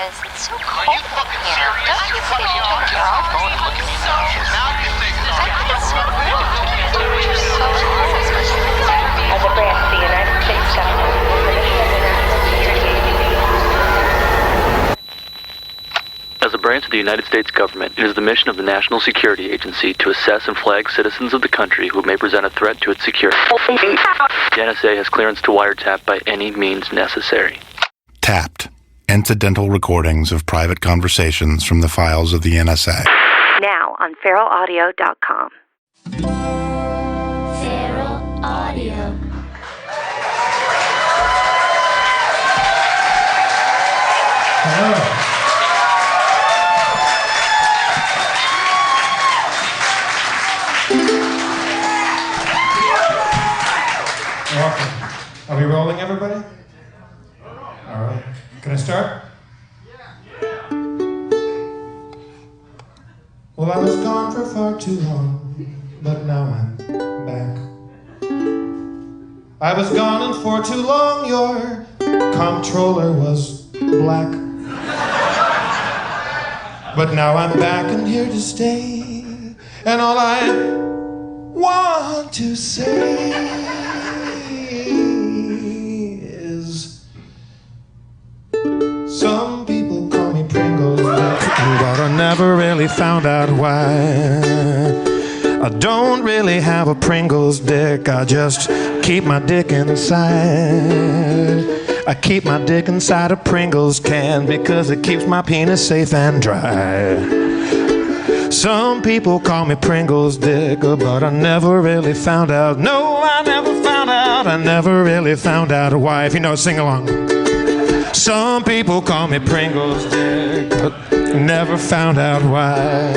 guys. It's so cold in here. Don't you think you took your own phone and look at me now? I think it's so rude. You're so As a branch of the United States government, As a branch of the United States government, it is the mission of the National Security Agency to assess and flag citizens of the country who may present a threat to its security. The NSA has clearance to wiretap by any means necessary. Tapped. Incidental recordings of private conversations from the files of the NSA. now on feralaudio.com. Feral Audio. Hello. Welcome. Are we rolling, everybody? All right. Can I start? Well, I was gone for far too long, but now I'm back. I was gone and for too long, your comptroller was black. But now I'm back and here to stay, and all I want to say is some people call me Pringles, but I never really found out why. I don't really have a Pringles dick, I just keep my dick inside. I keep my dick inside a Pringles can because it keeps my penis safe and dry. Some people call me Pringles dick, but I never really found out. No, I never found out. I never really found out why. If you know, sing along. Some people call me Pringles dick, but never found out why.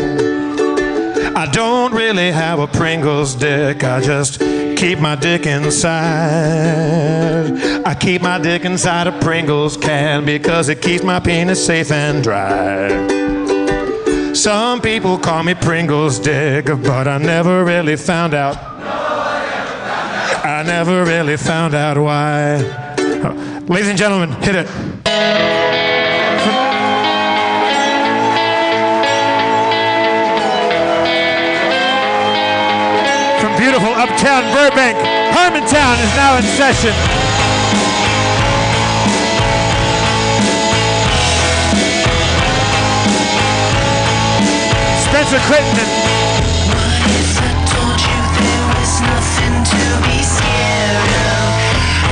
I don't really have a Pringles dick, I just keep my dick inside. I keep my dick inside a Pringles can because it keeps my penis safe and dry. Some people call me Pringles dick, but I never really found out. I never really found out why. Ladies and gentlemen, hit it. From beautiful uptown Burbank, Harmontown is now in session. Spencer Crittenden. What if I told you there was nothing to be scared of,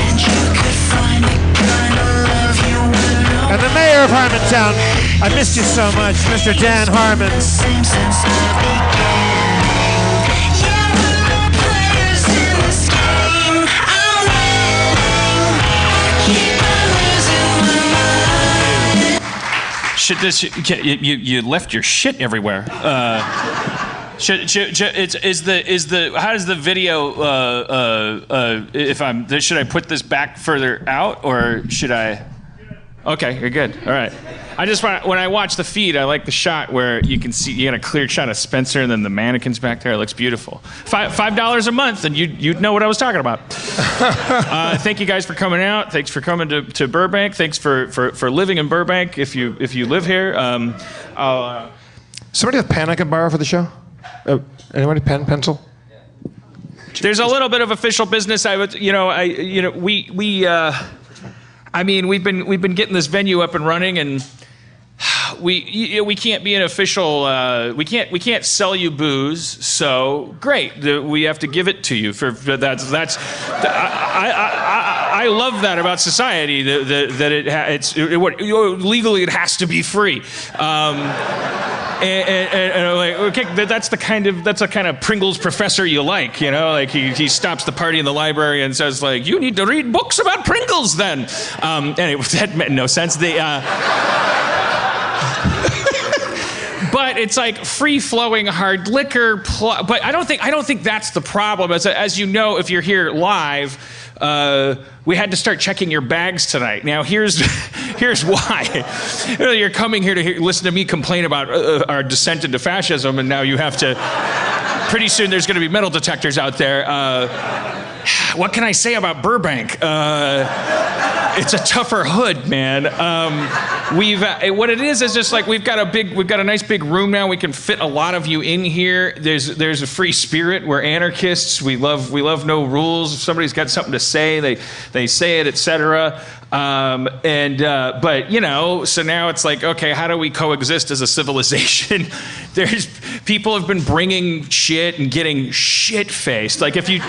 and you could find the kind of love you would know? And the mayor of Harmontown, I missed you so much, Mr. Dan Harmon. Same since the beginning. Yeah, we're all players in this game. I'm winning. I keep on losing my mind. Shit, you left your shit everywhere. How does the video? Should I put this back further out or should I? Okay, you're good. All right. I just when I watch the feed, I like the shot where you can see you got a clear shot of Spencer and then the mannequins back there. It looks beautiful. $5 a month, and you'd know what I was talking about. Thank you guys for coming out. Thanks for coming to Burbank. Thanks for living in Burbank. If you live here, Somebody have pen I can borrow for the show? Anybody pen, pencil? there's a little bit of official business. We've been getting this venue up and running, and we can't be an official. We can't sell you booze. So great, we have to give it to you. I love that about society. Legally it has to be free. And I'm like, okay, that's the kind of Pringles professor you like, you know? Like he stops the party in the library and says like, you need to read books about Pringles then. Anyway, that made no sense. But it's like free-flowing hard liquor. But I don't think that's the problem. As you know, if you're here live, we had to start checking your bags tonight. Now here's why. You're coming here to listen to me complain about our descent into fascism, and now you have to. Pretty soon there's going to be metal detectors out there. What can I say about Burbank? It's a tougher hood, man. we've what it is just like we've got a nice big room now. We can fit a lot of you in here. There's a free spirit. We're anarchists. We love no rules. If somebody's got something to say, they say it, etc. But you know, so now it's like, okay, how do we coexist as a civilization? There's people have been bringing shit and getting shit-faced. Like if you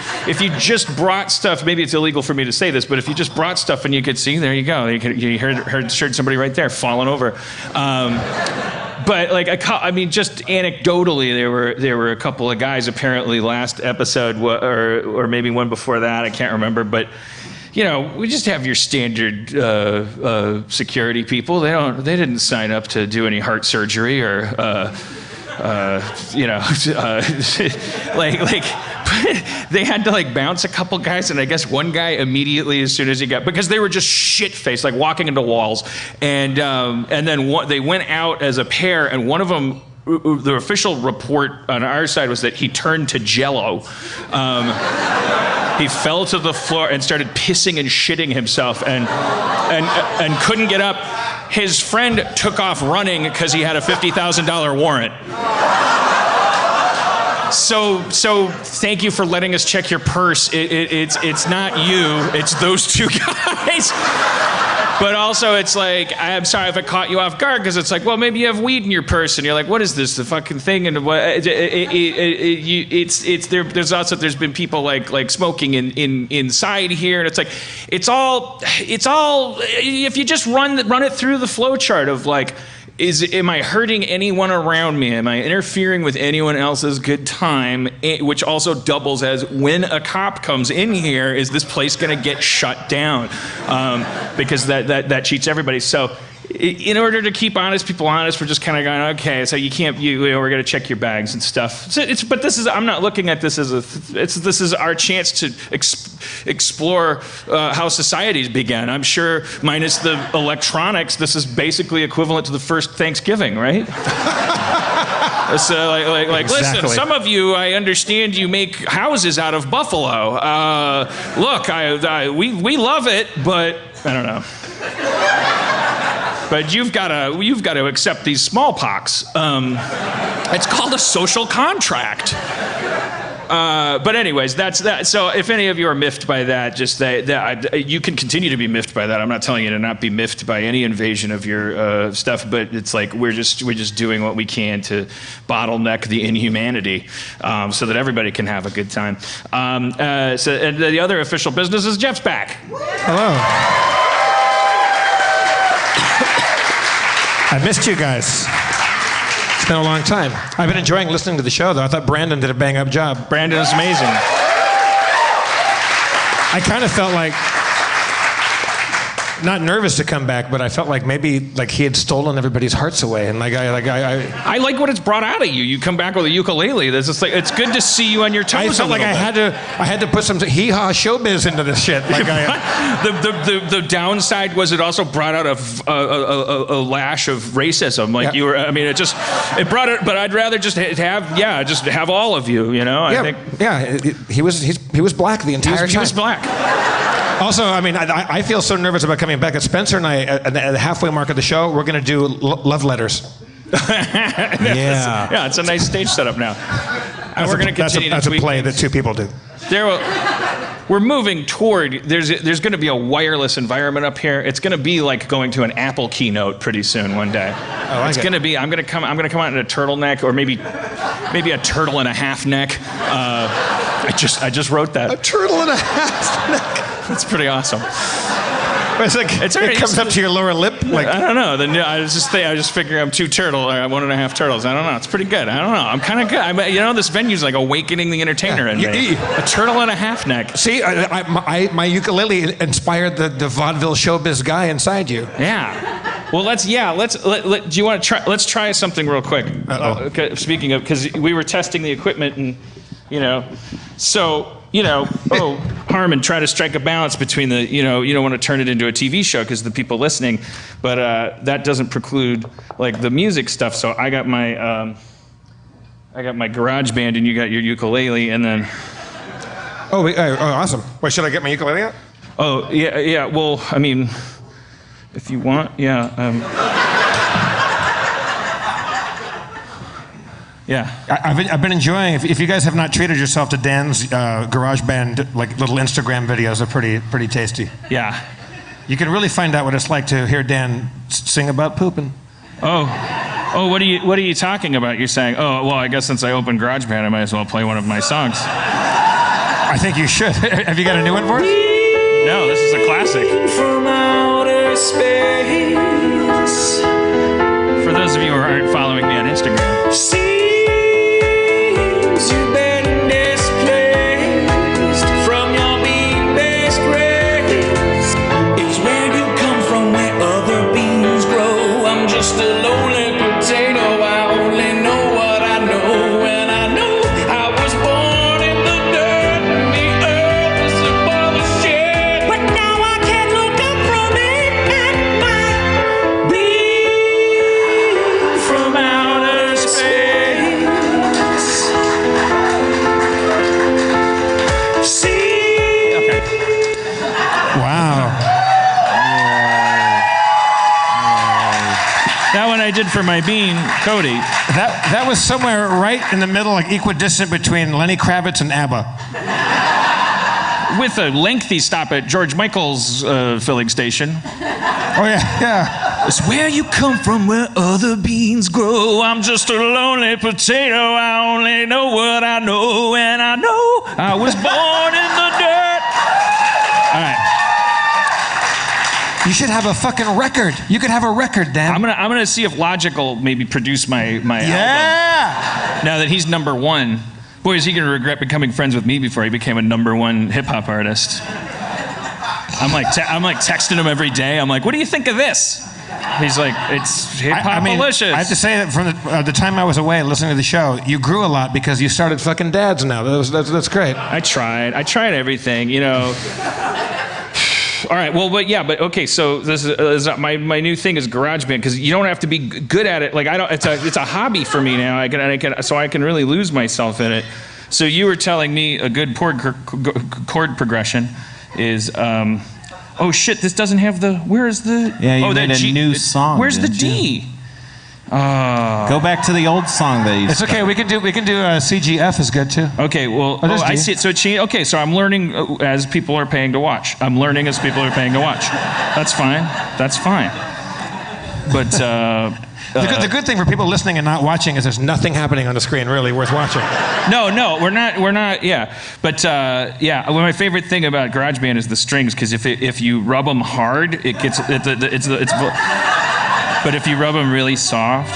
just brought stuff, maybe it's illegal for me to say this, but if you just brought stuff and you could see, there you go. You heard somebody right there falling over. But like, I mean, just anecdotally, there were a couple of guys apparently last episode, or maybe one before that, I can't remember, but. You know, we just have your standard security people. They didn't sign up to do any heart surgery or, you know, like they had to like bounce a couple guys, and I guess one guy immediately, as soon as he got, because they were just shit-faced, like walking into walls, and then they went out as a pair, and one of them. The official report on our side was that he turned to jello. He fell to the floor and started pissing and shitting himself and couldn't get up. His friend took off running because he had a $50,000 warrant. So thank you for letting us check your purse. It's not you, it's those two guys. But also, it's like, I'm sorry if I caught you off guard, because it's like, well, maybe you have weed in your purse, and you're like, what is this, the fucking thing? And what? There's been people like smoking inside here, and it's like, it's all. If you just run it through the flow chart of like. Am I hurting anyone around me? Am I interfering with anyone else's good time? Which also doubles as when a cop comes in here, is this place going to get shut down? Because that cheats everybody. So in order to keep honest people honest, we're just kind of going, okay, so you can't, we're going to check your bags and stuff. So but this is, I'm not looking at this as this is our chance to explore how societies began. I'm sure, minus the electronics, this is basically equivalent to the first Thanksgiving, right? So like Exactly. Listen, some of you, I understand you make houses out of buffalo. Look, we love it, but I don't know. But you've got to accept these smallpox. It's called a social contract. But anyways, that's that. So if any of you are miffed by that, just you can continue to be miffed by that. I'm not telling you to not be miffed by any invasion of your stuff, but it's like we're just doing what we can to bottleneck the inhumanity, so that everybody can have a good time. So and the other official business is Jeff's back. Hello. I missed you guys. It's been a long time. I've been enjoying listening to the show, though. I thought Brandon did a bang-up job. Brandon is amazing. I kind of felt like, not nervous to come back, but I felt like maybe like he had stolen everybody's hearts away, and I like what it's brought out of you. You come back with a ukulele. That's just like, it's good to see you on your toes. I felt like I had to put some hee-haw showbiz into this shit. Like the downside was it also brought out a lash of racism. Like you were. I mean, it brought it. But I'd rather just have all of you. You know. I think. He was black the entire time. He was black. Also, I mean, I feel so nervous about coming back. At Spencer and I, at the halfway mark of the show, we're going to do love letters. Yeah, it's a nice stage setup now. And we're going to continue. That's a play that two people do. We're moving toward. There's going to be a wireless environment up here. It's going to be like going to an Apple keynote pretty soon one day. It's going to be. I'm going to come out in a turtleneck, or maybe a turtle and a half neck. I just wrote that. A turtle and a half neck. That's pretty awesome. It's like it comes up to your lower lip. Like I don't know. I just figure I'm 2 turtles, or 1.5 turtles. I don't know. It's pretty good. I don't know. I'm kind of good. This venue's like awakening the entertainer in me. A turtle and a half neck. See, my ukulele inspired the vaudeville showbiz guy inside you. Yeah. Well, do you want to try? Let's try something real quick. Speaking of, because we were testing the equipment, and so. Harmon, try to strike a balance between the, you don't want to turn it into a TV show because the people listening, but that doesn't preclude like the music stuff. So I got my garage band and you got your ukulele, and then. Oh, awesome. Wait, should I get my ukulele out? Oh, yeah. Well, I mean, if you want, yeah. Yeah. I've been enjoying. If you guys have not treated yourself to Dan's GarageBand like little Instagram videos, are pretty tasty. Yeah. You can really find out what it's like to hear Dan sing about pooping. Oh, what are you talking about? You're saying, oh, well, I guess since I opened GarageBand, I might as well play one of my songs. I think you should. Have you got a new one for us? No, this is a classic. From outer space. For those of you who aren't following me on Instagram. Seems you've been displaced from your being-based race. It's where you come from, where other beings grow. I'm just a lonely potato. I only know what I know, and I know I was born in the dirt, and the earth is above the shit. But now I can't look up from it and might be from outer space. See. Okay. Wow. That one I did for my bean, Cody. That was somewhere right in the middle, like equidistant between Lenny Kravitz and ABBA. With a lengthy stop at George Michael's filling station. Oh yeah. It's where you come from, where other beans grow. I'm just a lonely potato. I only know what I know, and I know I was born in the dirt. All right. You should have a fucking record. You could have a record, Dan. I'm gonna see if Logic will maybe produce my album. Yeah. Now that he's number one. Boy, is he gonna regret becoming friends with me before he became a number one hip hop artist. I'm like texting him every day. I'm like, what do you think of this? He's like, it's hip hop malicious. I have to say that from the time I was away listening to the show, you grew a lot because you started fucking dads now. That's great. I tried everything, you know. All right, well, but okay. So this is my new thing is GarageBand, because you don't have to be good at it. Like I don't. It's a hobby for me now. I can really lose myself in it. So you were telling me a good chord progression is. Oh shit! This doesn't have the. Where is the? Yeah, you made a new song. Where's the D? Go back to the old song that you. It's okay. We can do CGF is good too. Okay. Well, I see it. So okay. So I'm learning as people are paying to watch. I'm learning as people are paying to watch. That's fine. That's fine. But the good thing for people listening and not watching is there's nothing happening on the screen really worth watching. No, we're not. Yeah, but yeah. Well, my favorite thing about GarageBand is the strings, because if you rub them hard, it gets it's. But if you rub them really soft.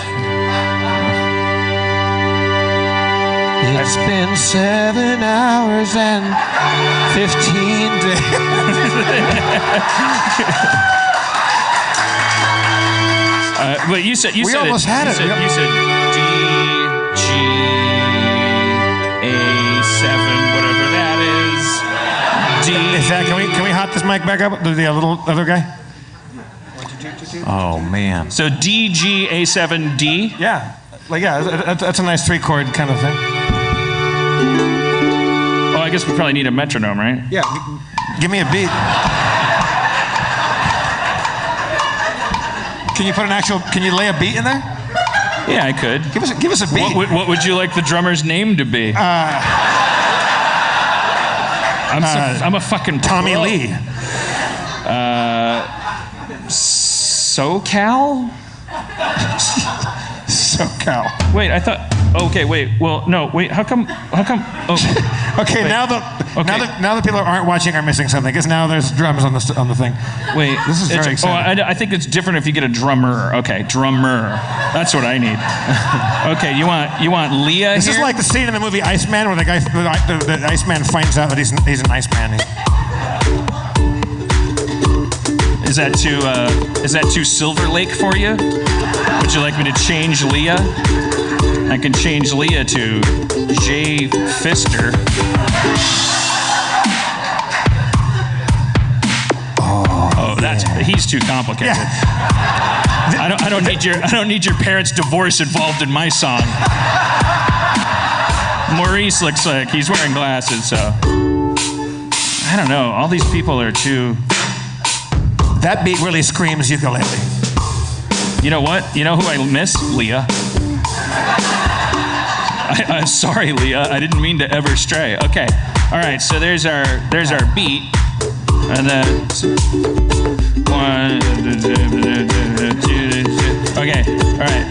It's been 7 hours and 15 days. But you said we almost had it. You said D, G, A7, whatever that is. D. Is that? Can we hot this mic back up? The little other guy. Oh man. So D, G, A7, D. Yeah. That's a nice 3-chord kind of thing. Oh, I guess we probably need a metronome, right? Yeah. Give me a beat. Can you lay a beat in there? Yeah, I could. Give us a beat. What would you like the drummer's name to be? I'm a fucking Tommy pro. Lee. SoCal? SoCal. Wait, I thought. Okay, wait. Well, no. Wait. How come? Oh. Okay, wait. now the people who aren't watching are missing something, because now there's drums on the thing. Wait. This is very exciting. I think it's different if you get a drummer. Okay, drummer. That's what I need. Okay, you want Leah This here? is like the scene in the movie Iceman where the Iceman finds out that he's an Iceman. Is that too Silver Lake for you? Would you like me to change Leah? I can change Leah to Jay Fister. Oh, he's too complicated. Yeah. I don't need your parents' divorce involved in my song. Maurice looks like he's wearing glasses, so I don't know. All these people are too. That beat really screams ukulele. You know what? You know who I miss? Leah. I'm sorry, Leah. I didn't mean to ever stray. Okay. All right. So there's our beat, and then one. Okay. All right.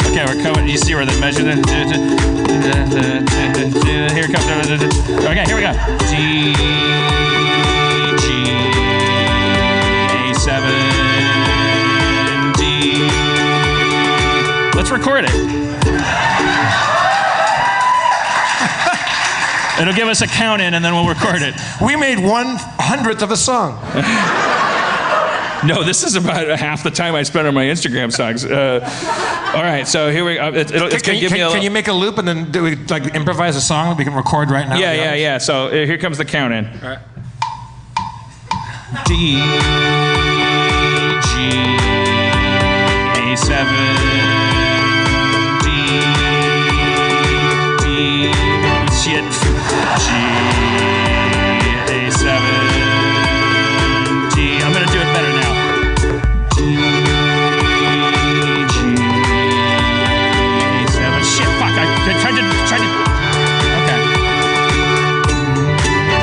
Okay, we're coming. You see where the measure? Here it comes. Okay, here we go. G, A7, D. Let's record it. It'll give us a count in, and then we'll record it. We made 1/100th of a song. No, this is about half the time I spend on my Instagram songs. All right, so here we go. It's gonna give me a Can you make a loop and then do we like improvise a song that we can record right now? Yeah. So here comes the count in. All right. D, G, A7, D, shit, G, A7, D. I'm gonna do it better now. G, A7. Shit, fuck! I tried to. Okay.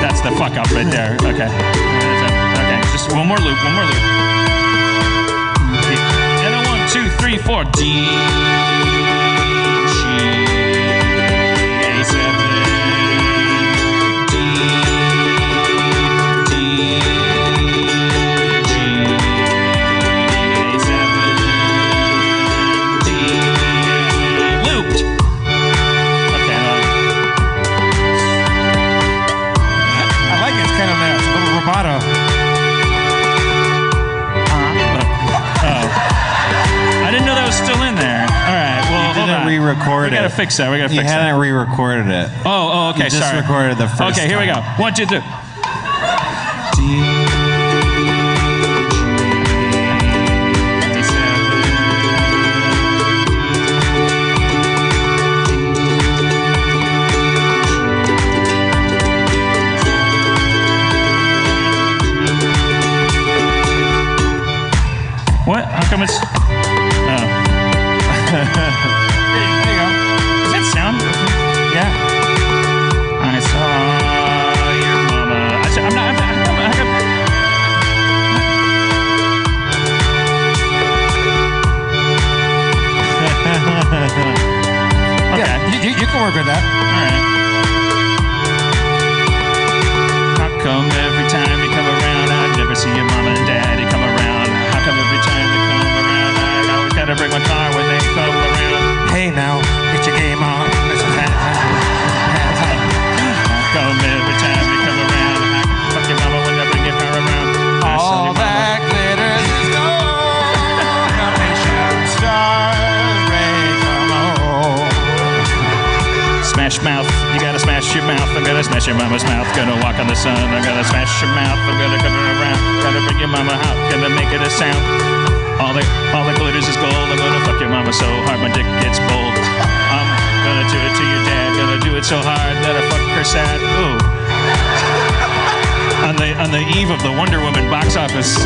That's the fuck up right there. Okay. Okay. Just one more loop. And a 1, 2, 3, 4. D, G, A7. Re-record We gotta fix that. You hadn't re-recorded it. Oh, okay. You just sorry. recorded the first. Okay, here we go. 1, 2, 3. What? How come it's? There you go. Does that sound? Yeah. I saw your mama. I'm not. Okay. Yeah, you can work with that. All right. How come every time you come around, I never see your mama and daddy come around? How come every time they come around, I always gotta bring my car when they come around? Hey now, get your game on. How come every time you come around, I fuck your mama when I bring your car around? All that glitters is gold. Got me shooting stars, rain from home. Smash mouth, you gotta smash your mouth. I'm gonna smash your mama's mouth. Gonna walk on the sun. I'm gonna smash your mouth. I'm gonna come around. Gotta bring your mama out. Gonna make it a sound. All the glitters is gold. I'm gonna fuck your mama so hard my dick gets bold. I'm gonna do it to your dad. Gonna do it so hard that I fuck her sad. Ooh. On the eve of the Wonder Woman box office.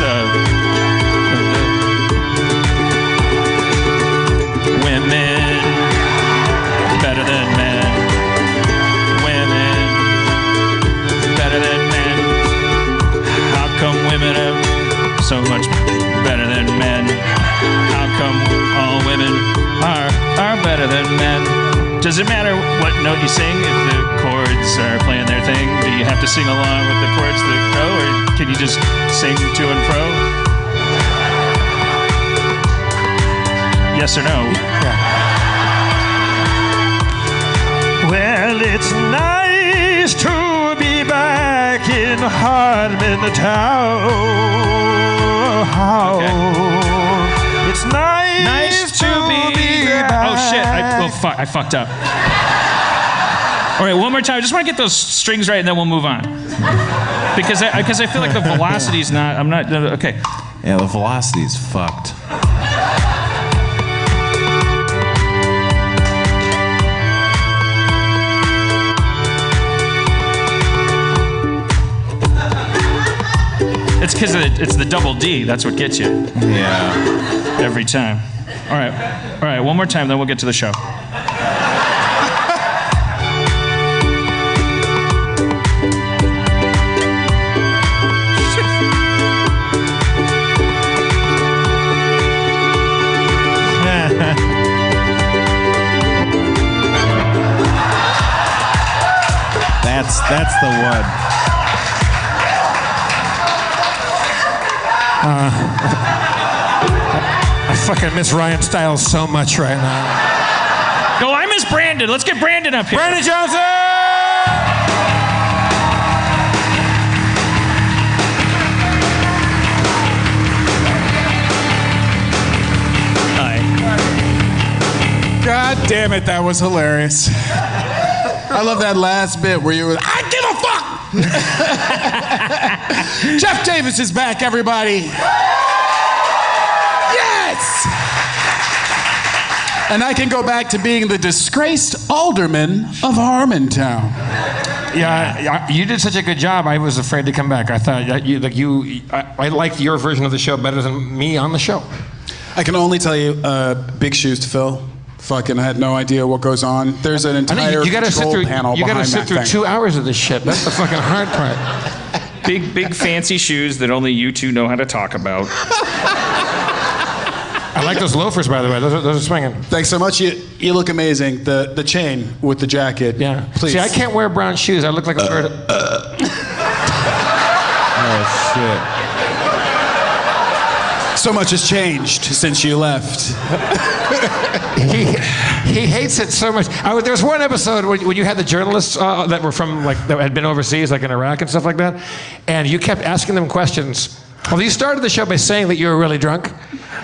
Women better than men. Women better than men. How come women are so much better than men? How come all women are better than men? Does it matter what note you sing if the chords are playing their thing? Do you have to sing along with the chords that go, or can you just sing to and fro? Yes or no? Yeah. Well, it's nice to be back in Harmontown. Okay. It's nice to be back. Oh shit! I fucked up. All right, one more time. I just want to get those strings right, and then we'll move on. Because I feel like the velocity's not. I'm not. Okay. Yeah, the velocity's fucked. It's because it's the double D. That's what gets you. Yeah. Every time. All right. One more time, then we'll get to the show. That's the one. I fucking miss Ryan Stiles so much right now. No, I miss Brandon. Let's get Brandon up here. Brandon Johnson! Hi. God damn it, that was hilarious. I love that last bit where you were, I give a fuck! Jeff Davis is back, everybody. Yes! And I can go back to being the disgraced alderman of Harmontown. Yeah, you did such a good job. I was afraid to come back. I thought I liked your version of the show better than me on the show. I can only tell you, big shoes to fill. Fucking had no idea what goes on. There's an entire control panel You gotta behind sit that through thing. 2 hours of this shit. That's the fucking hard part. Big fancy shoes that only you two know how to talk about. I like those loafers, by the way. Those are swinging. Thanks so much. You look amazing. The chain with the jacket. Yeah. Please. See, I can't wear brown shoes. I look like a bird. Oh shit. So much has changed since you left. He hates it so much. There was one episode when you had the journalists that were from that had been overseas, like in Iraq and stuff like that, and you kept asking them questions. Well, you started the show by saying that you were really drunk,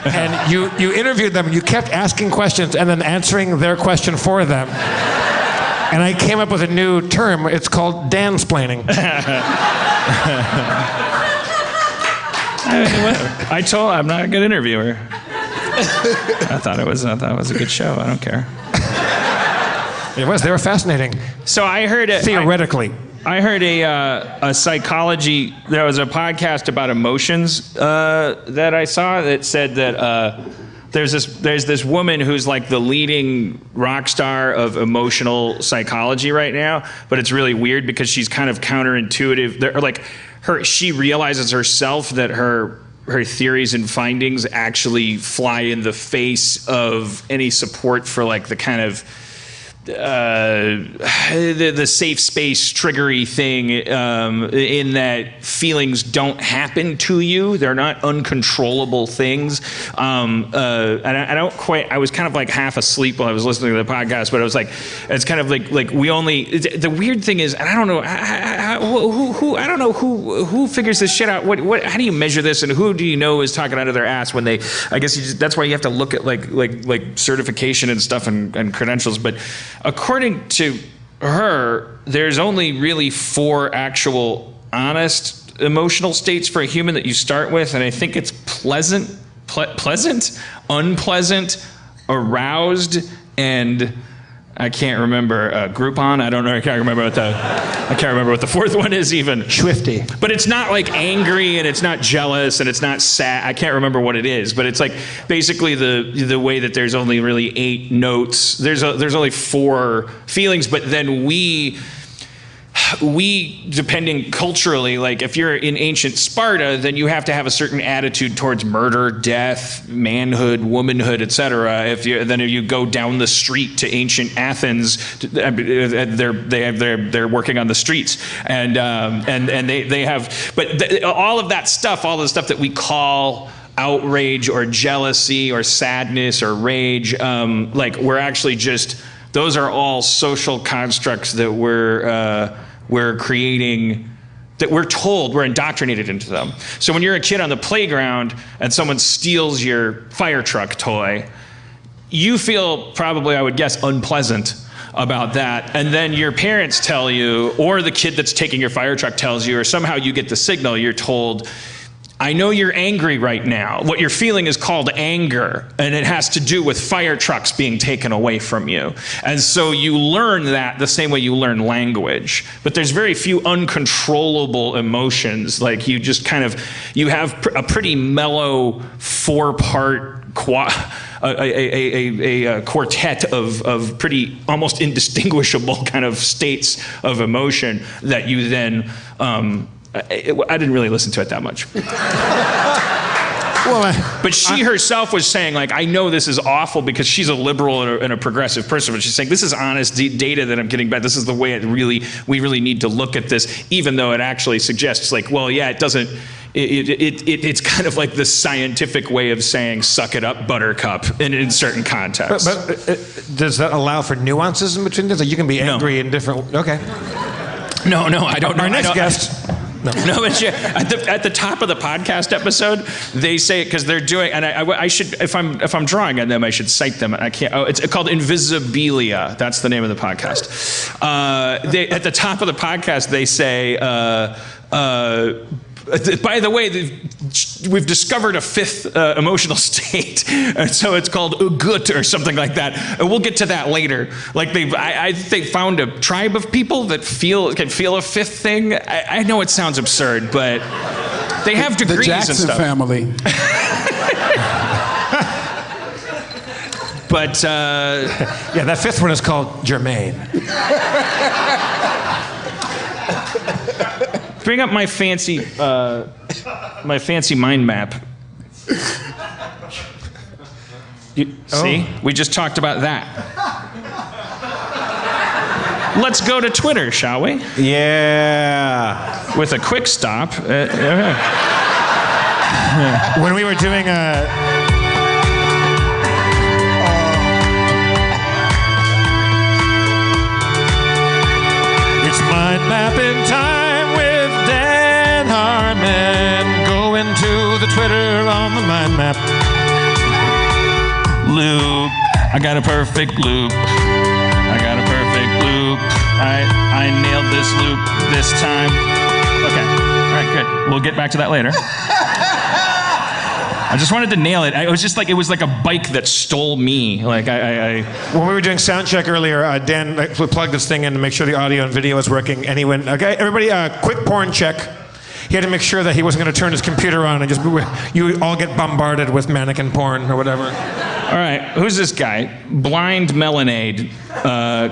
and you interviewed them, and you kept asking questions and then answering their question for them. And I came up with a new term. It's called dansplaining. I'm not a good interviewer. I thought it was a good show. I don't care. It was. They were fascinating. So I heard theoretically. I heard a psychology. There was a podcast about emotions that I saw that said that there's this woman who's like the leading rock star of emotional psychology right now, but it's really weird because she's kind of counterintuitive. She realizes herself that her theories and findings actually fly in the face of any support for like the kind of the safe space triggery thing, in that feelings don't happen to you. They're not uncontrollable things. And I don't quite, I was kind of like half asleep while I was listening to the podcast, but I was like, it's kind of like we only, the weird thing is, and I don't know, I don't know who figures this shit out. How do you measure this, and who do you know is talking out of their ass when they, I guess that's why you have to look at like certification and stuff and credentials. But according to her, there's only really 4 actual honest emotional states for a human that you start with, and I think it's pleasant, unpleasant, aroused, and I can't remember Groupon. I don't know. I can't remember what the 4th one is even. Swifty. But it's not like angry, and it's not jealous, and it's not sad. I can't remember what it is, but it's like basically the way that there's only really 8 notes. There's only 4 feelings, but then we depending culturally, like if you're in ancient Sparta, then you have to have a certain attitude towards murder, death, manhood, womanhood, etc. If you go down the street to ancient Athens, they're working on the streets, and they have, but all of that stuff, all the stuff that we call outrage or jealousy or sadness or rage, like we're actually just, those are all social constructs that we're creating, that we're told, we're indoctrinated into them. So when you're a kid on the playground and someone steals your fire truck toy, you feel probably, I would guess, unpleasant about that. And then your parents tell you, or the kid that's taking your fire truck tells you, or somehow you get the signal, you're told, I know you're angry right now. What you're feeling is called anger, and it has to do with fire trucks being taken away from you. And so you learn that the same way you learn language. But there's very few uncontrollable emotions. Like you just kind of, you have a pretty mellow 4-part a quartet of pretty almost indistinguishable kind of states of emotion that you then I didn't really listen to it that much. But she herself was saying, like, I know this is awful because she's a liberal and a progressive person, but she's saying this is honest data that I'm getting back. This is the way we really need to look at this, even though it actually suggests, like, well, yeah, it doesn't. It's kind of like the scientific way of saying "suck it up, Buttercup" in certain contexts. But does that allow for nuances in between things? Like you can be angry in different. Okay. No, I don't know. Our next guest. No, but at the top of the podcast episode, they say it because they're doing, and I should, if I'm drawing on them, I should cite them. I can't. Oh, it's called Invisibilia. That's the name of the podcast. At the top of the podcast, they say. By the way, we've discovered a fifth emotional state, and so it's called ugut or something like that. And we'll get to that later. Like they found a tribe of people that can feel a fifth thing. I know it sounds absurd, but they have degrees the Jackson and stuff. Family. But yeah, that fifth one is called Jermaine. Bring up my fancy mind map. See? We just talked about that. Let's go to Twitter, shall we? Yeah. With a quick stop. When we were doing it's mind mapping time. Go into the Twitter on the mind map. Loop. I got a perfect loop. I nailed this loop this time. Okay. All right, good. We'll get back to that later. I just wanted to nail it. It was like a bike that stole me. Like When we were doing sound check earlier, Dan plugged this thing in to make sure the audio and video is working. Okay, everybody, quick porn check. He had to make sure that he wasn't going to turn his computer on and you all get bombarded with mannequin porn or whatever. All right, who's this guy? Blind Melanade.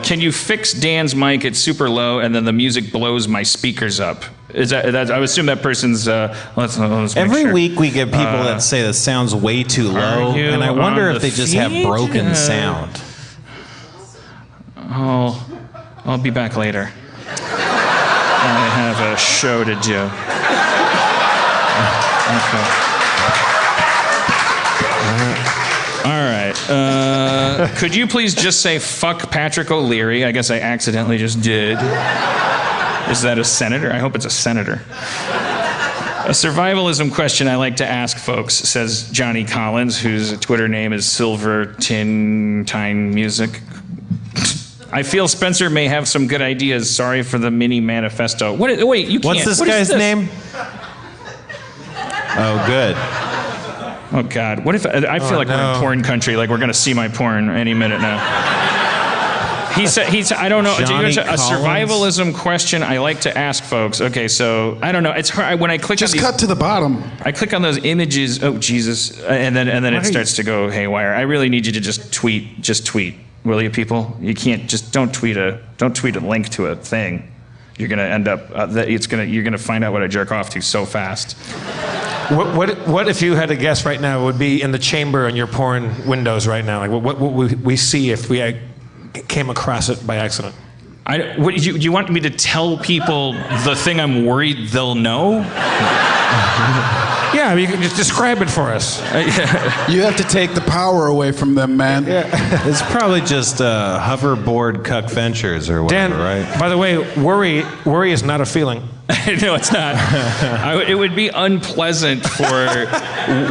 Can you fix Dan's mic? It's super low, and then the music blows my speakers up. Is that I would assume that person's. Let's Every week we get people that say the sound's way too low, and I wonder if they just have broken sound. I'll be back later. I have a show to do. Okay. All right. Could you please just say "fuck Patrick O'Leary"? I guess I accidentally just did. Is that a senator? I hope it's a senator. A survivalism question I like to ask folks, says Johnny Collins, whose Twitter name is Silver Tin Tine Music. I feel Spencer may have some good ideas. Sorry for the mini manifesto. Wait, you can't. What's this guy's name? Oh, good. Oh, God. What if I feel like we're in porn country, like we're going to see my porn any minute now. He said, I don't know. Johnny A survivalism question I like to ask folks. Okay, so I don't know. It's hard when I click just on these, cut to the bottom. I click on those images. Oh, Jesus. And then it starts to go haywire. I really need you to just tweet. Just tweet. Will you, people? You can't don't tweet a link to a thing. You're gonna end up you're gonna find out what I jerk off to so fast. What if you had to guess right now would be in the chamber on your porn windows right now? Like what would we see if we came across it by accident? You want me to tell people the thing I'm worried they'll know? Yeah, you can just describe it for us. You have to take the power away from them, man. Yeah. It's probably just hoverboard cuck ventures or whatever, Dan, right? by the way, worry is not a feeling. No, it's not. It would be unpleasant for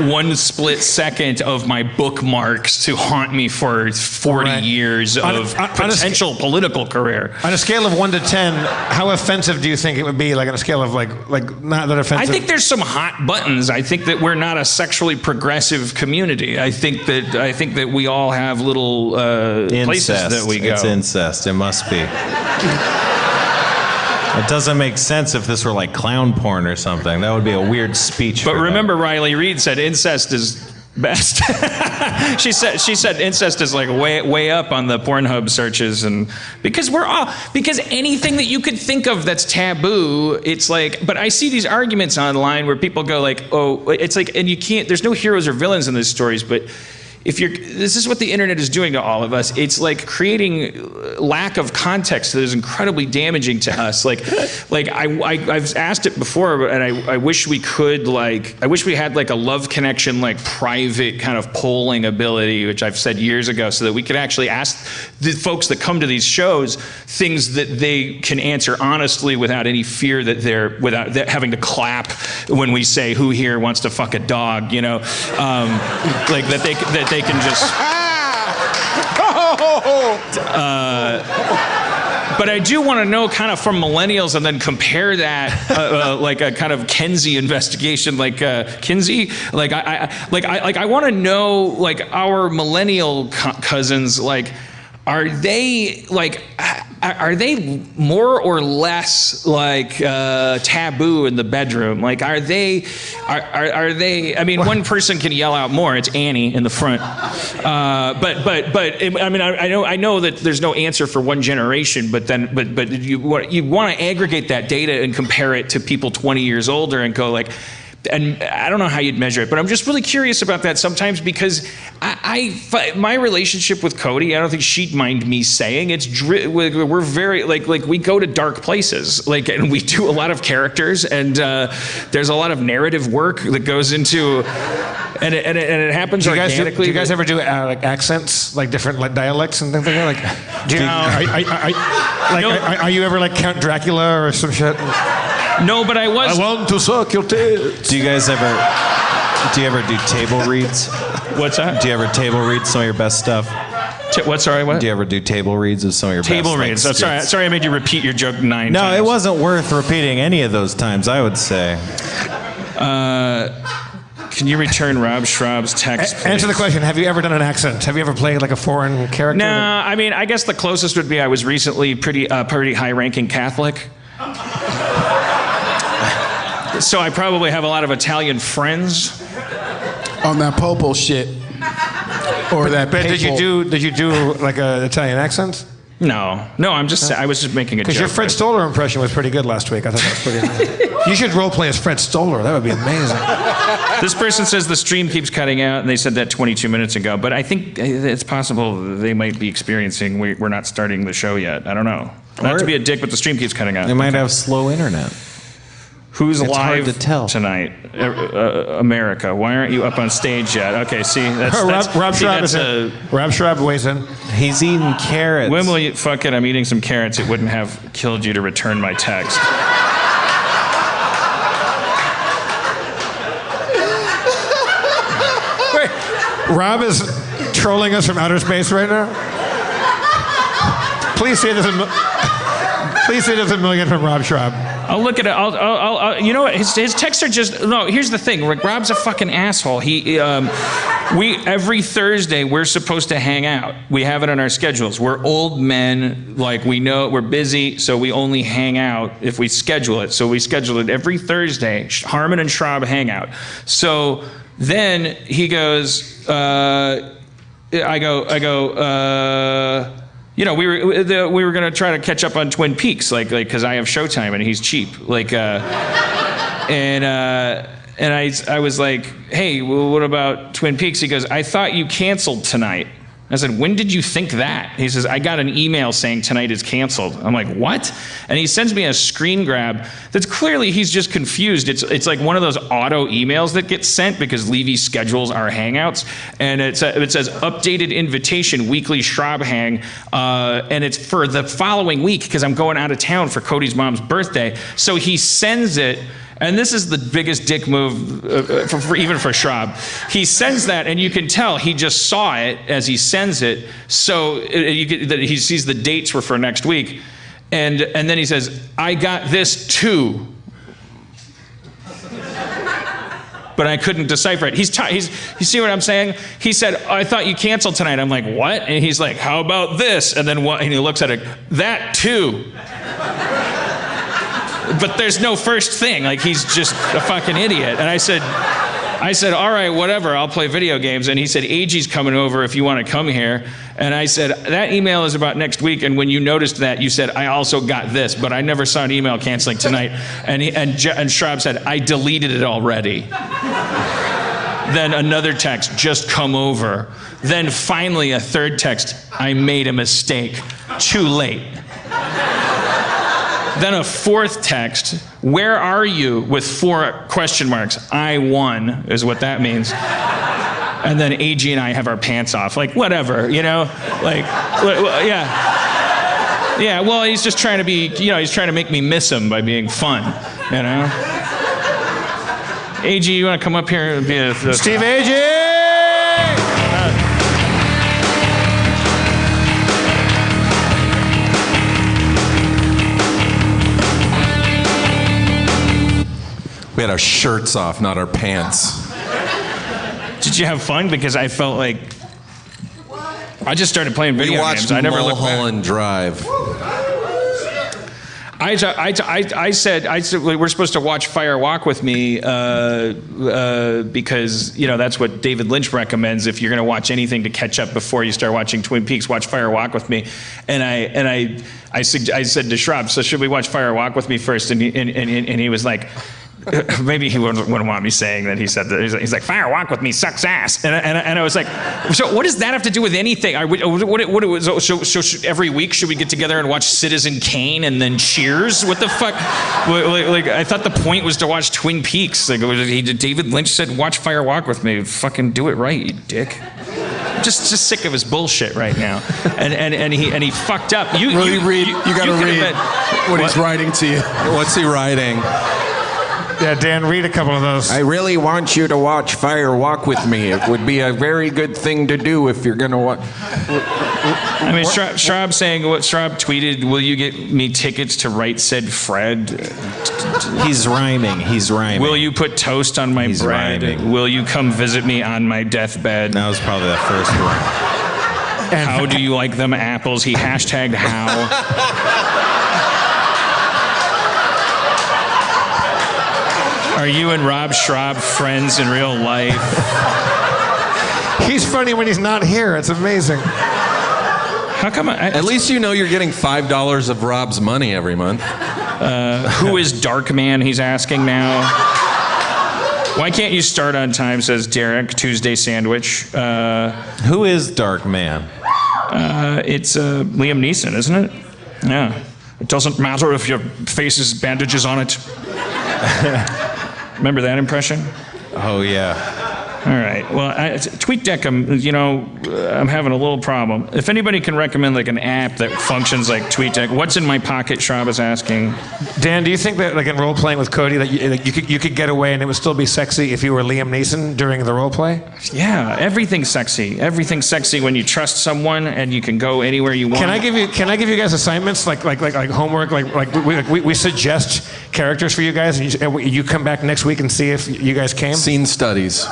1 split second of my bookmarks to haunt me for 40 years of potential political career. On a scale of 1 to 10, how offensive do you think it would be? Like on a scale of like not that offensive. I think there's some hot buttons. I think that we're not a sexually progressive community. I think that we all have little places that we go. It's incest. It must be. It doesn't make sense if this were like clown porn or something. That would be a weird speech. But remember, Riley Reid said incest is best. she said incest is like way up on the Pornhub searches, and because anything that you could think of that's taboo, it's like. But I see these arguments online where people go like, oh, it's like, and you can't. There's no heroes or villains in these stories, but. This is what the internet is doing to all of us. It's like creating lack of context that is incredibly damaging to us. I've asked it before, and I wish we could I wish we had like a love connection, like private kind of polling ability, which I've said years ago, so that we could actually ask the folks that come to these shows things that they can answer honestly without any fear that without having to clap when we say who here wants to fuck a dog, you know, like that they can just. But I do want to know, kind of from millennials, and then compare that, like a kind of Kinsey investigation, like Kinsey. I want to know, like our millennial cousins, like. Are they more or less like taboo in the bedroom? Like, are they? I mean, one person can yell out more. It's Annie in the front. I know that there's no answer for one generation. But you want to aggregate that data and compare it to people 20 years older and go like. And I don't know how you'd measure it, but I'm just really curious about that sometimes because my relationship with Cody, I don't think she'd mind me saying we're very like we go to dark places, like, and we do a lot of characters, and there's a lot of narrative work that goes into, and it happens organically. Do you guys ever do like accents, like different like dialects and things like that? Are you ever like Count Dracula or some shit? No, but I want to suck your tits. Do you ever do table reads? What's that? Do you ever table read some of your best stuff? What? Sorry, what? Do you ever do table reads of some of your table best reads? Like, sorry, I made you repeat your joke 9 times. No, it wasn't worth repeating any of those times, I would say. Can you return Rob Schraub's text, please? Answer the question. Have you ever done an accent? Have you ever played like a foreign character? No, I mean, I guess the closest would be I was recently pretty high-ranking Catholic. So I probably have a lot of Italian friends. On that popo shit. Or that But did you do like an Italian accent? No, I was just making a joke. Because your Fred Stoller impression was pretty good last week. I thought that was pretty nice. You should role play as Fred Stoller. That would be amazing. This person says the stream keeps cutting out, and they said that 22 minutes ago. But I think it's possible they might be experiencing we're not starting the show yet. I don't know. Not to be a dick, but the stream keeps cutting out. They might have slow internet. Who's it's live hard to tell. tonight? America. Why aren't you up on stage yet? Okay, see, Rob Schraub weighs in. He's eating carrots. When will you? Fuck it, I'm eating some carrots. It wouldn't have killed you to return my text. Wait, Rob is trolling us from outer space right now? Please say there's a million from Rob Schraub. I'll look at it. I'll you know what? His texts are just no. Here's the thing. Rob's a fucking asshole. Every Thursday we're supposed to hang out. We have it on our schedules. We're old men. Like, we know we're busy, so we only hang out if we schedule it. So we schedule it every Thursday. Harmon and Schraub hang out. So then he goes. I go. You know, we were gonna try to catch up on Twin Peaks, like because I have Showtime and he's cheap, and I was like, hey, well, what about Twin Peaks? He goes, I thought you canceled tonight. I said, when did you think that? He says, I got an email saying tonight is canceled. I'm like, what? And he sends me a screen grab that's clearly he's just confused. It's like one of those auto emails that gets sent because Levy schedules our hangouts. And it says updated invitation, weekly Schraub hang. And it's for the following week because I'm going out of town for Cody's mom's birthday. So he sends it. And this is the biggest dick move even for Schraub. He sends that, and you can tell he just saw it as he sends it. So he sees the dates were for next week. And then he says, I got this too. But I couldn't decipher it. You see what I'm saying? He said, I thought you canceled tonight. I'm like, what? And he's like, how about this? And then what? And he looks at it, that too. But there's no first thing. Like, he's just a fucking idiot. And I said, all right, whatever, I'll play video games. And he said, AG's coming over if you want to come here. And I said, that email is about next week. And when you noticed that, you said, I also got this, but I never saw an email canceling tonight. And Schraub said, I deleted it already. Then another text, just come over. Then finally a third text, I made a mistake, too late. Then a fourth text, where are you, with 4 question marks. I won, is what that means. And then AG and I have our pants off. Like, whatever, you know? Like, yeah. Yeah, well, he's just trying to be, he's trying to make me miss him by being fun, you know? AG, you want to come up here and be a Steve AG! We had our shirts off, not our pants. Did you have fun? Because I felt like I just started playing video games. I never looked back. Mulholland Drive. I said we're supposed to watch Fire Walk with Me because that's what David Lynch recommends if you're going to watch anything to catch up before you start watching Twin Peaks. Watch Fire Walk with Me, and I said to Schraub, so should we watch Fire Walk with Me first? And he was like, maybe he wouldn't want me saying that he said that. He's like, Fire Walk with Me sucks ass. And I was like, so what does that have to do with anything? So every week should we get together and watch Citizen Kane and then Cheers? What the fuck? Like I thought the point was to watch Twin Peaks. Like David Lynch said, watch Fire Walk with Me. Fucking do it right, you dick. I'm just sick of his bullshit right now. And he fucked up. You gotta read what he's writing to you. What's he writing? Yeah, Dan, read a couple of those. I really want you to watch Fire Walk with Me. It would be a very good thing to do if you're going to watch. I mean, Schraub saying what Schraub tweeted, will you get me tickets to Right Said Fred? He's rhyming. Will you put toast on my bread? Rhyming. Will you come visit me on my deathbed? That was probably the first rhyme. How do you like them apples? He hashtagged how. Are you and Rob Schraub friends in real life? He's funny when he's not here. It's amazing. How come? At least you know you're getting $5 of Rob's money every month. Who is Dark Man? He's asking now. Why can't you start on time? Says Derek. Tuesday sandwich. Who is Dark Man? It's Liam Neeson, isn't it? Yeah. It doesn't matter if your face has bandages on it. Remember that impression? Oh, yeah. All right. Well, TweetDeck, I'm having a little problem. If anybody can recommend like an app that functions like TweetDeck, what's in my pocket? Schraub is asking. Dan, do you think that like in role playing with Cody that you could get away and it would still be sexy if you were Liam Neeson during the role play? Yeah, everything's sexy. Everything's sexy when you trust someone and you can go anywhere you want. Can I give you guys assignments like homework? Like we suggest characters for you guys and you come back next week and see if you guys came. Scene studies.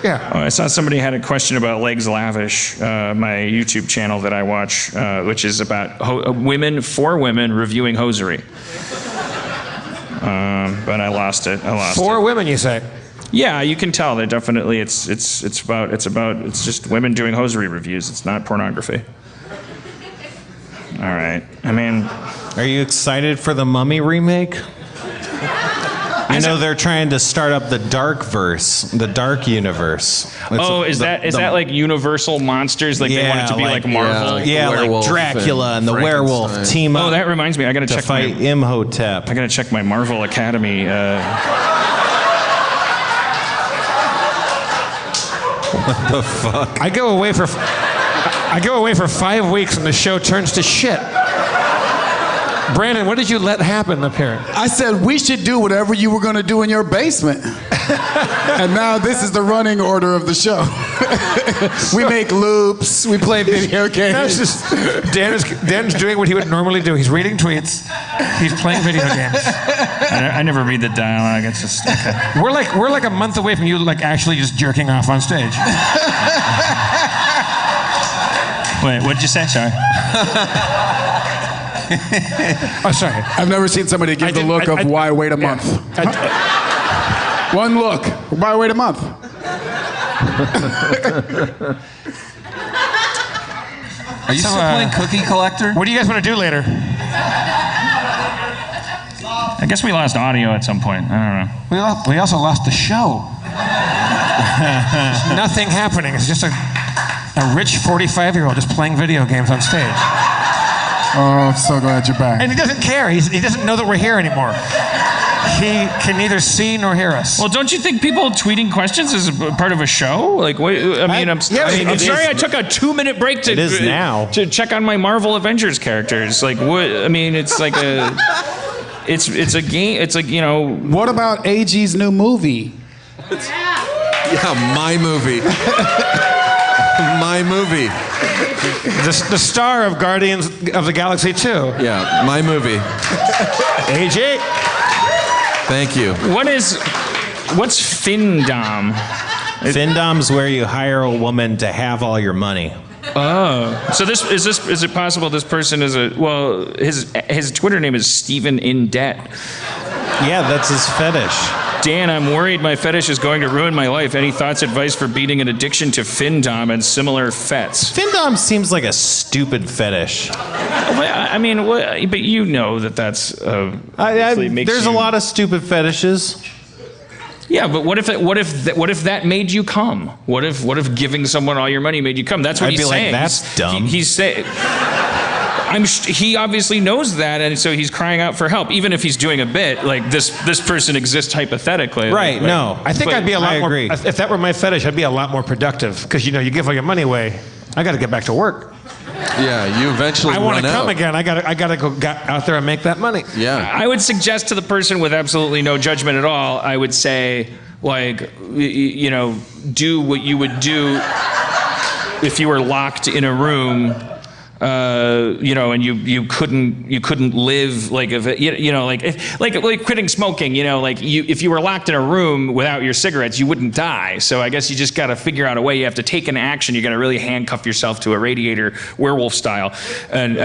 Yeah. Oh, I saw somebody had a question about Legs Lavish, my YouTube channel that I watch, which is about women for women reviewing hosiery. But I lost it. For women, you say? Yeah, you can tell that definitely it's just women doing hosiery reviews. It's not pornography. All right. I mean, are you excited for the Mummy remake? You know, they're trying to start up the dark verse, the dark universe. Is that like Universal monsters? Like they want it to be like Marvel? Yeah, like Dracula and the werewolf team up. Oh, that reminds me. I gotta check fight Imhotep. I gotta check my Marvel Academy. What the fuck? I go away for 5 weeks and the show turns to shit. Brandon, what did you let happen up here? I said we should do whatever you were going to do in your basement. And now this is the running order of the show. We make loops, we play video games. Dan's doing what he would normally do. He's reading tweets. He's playing video games. I never read the dialogue. It's just okay. We're like a month away from you like actually just jerking off on stage. Wait, what did you say? Sorry. Oh, sorry. I've never seen somebody give the look of why wait a month. One look. Why wait a month? Are you still playing Cookie Collector? What do you guys want to do later? I guess we lost audio at some point. I don't know. We also lost the show. Nothing happening. It's just a rich 45-year-old just playing video games on stage. Oh, I'm so glad you're back. And he doesn't care. He doesn't know that we're here anymore. He can neither see nor hear us. Well, don't you think people tweeting questions is part of a show? Like, what, I'm sorry I took a 2-minute break to check on my Marvel Avengers characters. Like, what? I mean, it's like a, it's a game. It's like, you know. What about AG's new movie? Yeah, my movie. My movie. The star of Guardians of the Galaxy 2. Yeah, my movie. AJ. Thank you. What's Findom? Findom's where you hire a woman to have all your money. Oh, so is it possible this person is his Twitter name is Steven in Debt. Yeah, that's his fetish. Dan, I'm worried my fetish is going to ruin my life. Any thoughts, advice for beating an addiction to Findom and similar fets? Findom seems like a stupid fetish. I mean, but you know that's there's a lot of stupid fetishes. Yeah, but what if that made you come? What if giving someone all your money made you come? That's what he's saying. Like, that's dumb. He's saying. He obviously knows that, and so he's crying out for help. Even if he's doing a bit, like this person exists hypothetically. Right? No, I think I'd be a lot more. If that were my fetish, I'd be a lot more productive because you give all your money away. I got to get back to work. Yeah, you eventually. I want to come again. I got to go out there and make that money. Yeah. I would suggest to the person with absolutely no judgment at all. I would say, like, do what you would do if you were locked in a room. And you couldn't live like like quitting smoking. If you were locked in a room without your cigarettes, you wouldn't die. So I guess you just got to figure out a way. You have to take an action. You got to really handcuff yourself to a radiator, werewolf style, and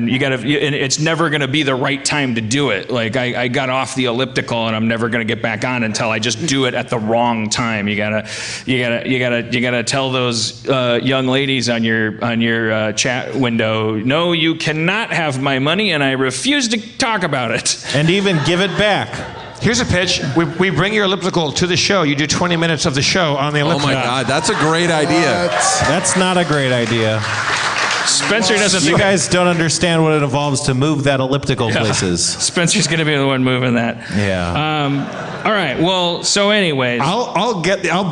you got to. And it's never going to be the right time to do it. Like I got off the elliptical, and I'm never going to get back on until I just do it at the wrong time. You gotta tell those young ladies on your chat window, no, you cannot have my money, and I refuse to talk about it. And even give it back. Here's a pitch. We bring your elliptical to the show. You do 20 minutes of the show on the elliptical. Oh my God, that's a great idea. That's not a great idea. Spencer doesn't. You guys don't understand what it involves to move that elliptical places. Spencer's going to be the one moving that. Yeah. All right. Well, so anyways, I'll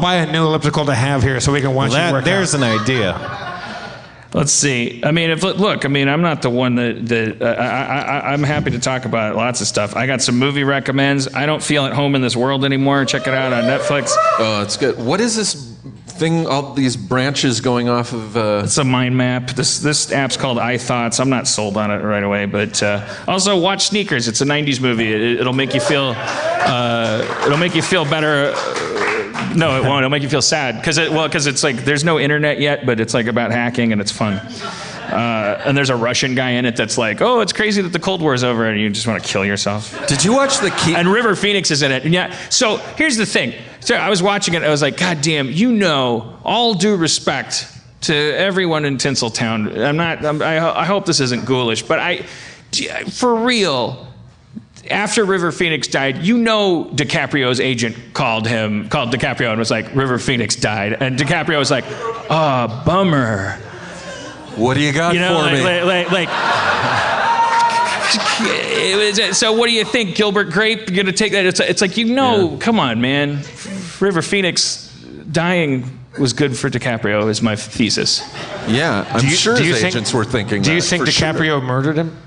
buy a new elliptical to have here so we can watch it work. There's an idea. Let's see. I mean, I'm not the one that I'm happy to talk about lots of stuff. I got some movie recommends. I don't feel at home in this world anymore. Check it out on Netflix. Oh, it's good. What is this thing? All these branches going off of. It's a mind map. This app's called iThoughts. I'm not sold on it right away, but also watch Sneakers. It's a '90s movie. It'll make you feel. It'll make you feel better. No, it won't. It'll make you feel sad because it's like there's no internet yet, but it's like about hacking and it's fun. And there's a Russian guy in it that's like, oh, it's crazy that the Cold War is over, and you just want to kill yourself. Did you watch the key? And River Phoenix is in it. And yeah. So here's the thing. So I was watching it. I was like, God damn. All due respect to everyone in Tinseltown. I hope this isn't ghoulish, but for real. after River Phoenix died, DiCaprio's agent called DiCaprio and was like, River Phoenix died. And DiCaprio was like, oh, bummer. What do you got for me? So what do you think, Gilbert Grape? You're gonna take that? It's like, come on, man. River Phoenix dying was good for DiCaprio, is my thesis. Yeah, I'm sure his agents were thinking that. Do you think DiCaprio murdered him?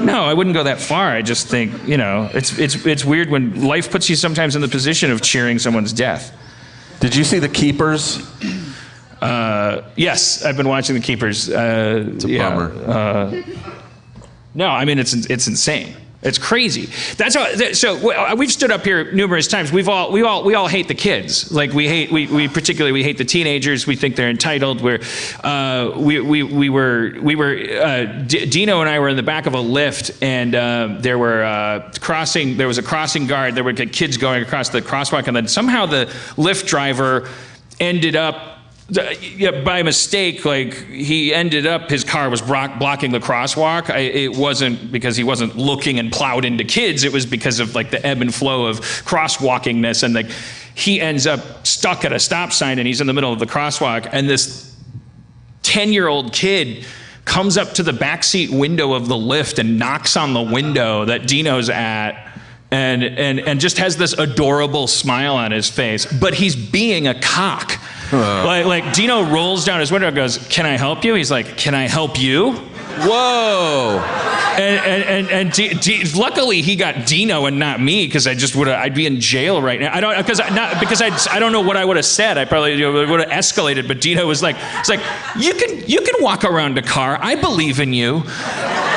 No, I wouldn't go that far. I just think, it's weird when life puts you sometimes in the position of cheering someone's death. Did you see The Keepers? Yes, I've been watching The Keepers. It's a bummer. No, I mean it's insane. It's crazy. That's how. So we've stood up here numerous times. We all hate the kids. Like we particularly hate the teenagers. We think they're entitled. Dino and I were in the back of a lift, and there was a crossing guard. There were kids going across the crosswalk, and then somehow the lift driver ended up. By mistake, his car was blocking the crosswalk. It wasn't because he wasn't looking and plowed into kids. It was because of the ebb and flow of crosswalkingness, and he ends up stuck at a stop sign, and he's in the middle of the crosswalk, and this 10-year-old kid comes up to the backseat window of the lift and knocks on the window that Dino's at. And just has this adorable smile on his face, but he's being a cock. Like Dino rolls down his window and goes, "Can I help you?" He's like, "Can I help you?" Whoa! And luckily he got Dino and not me, because I'd be in jail right now. I don't know what I would have said. I probably would have escalated. But Dino was like, you can walk around a car. I believe in you.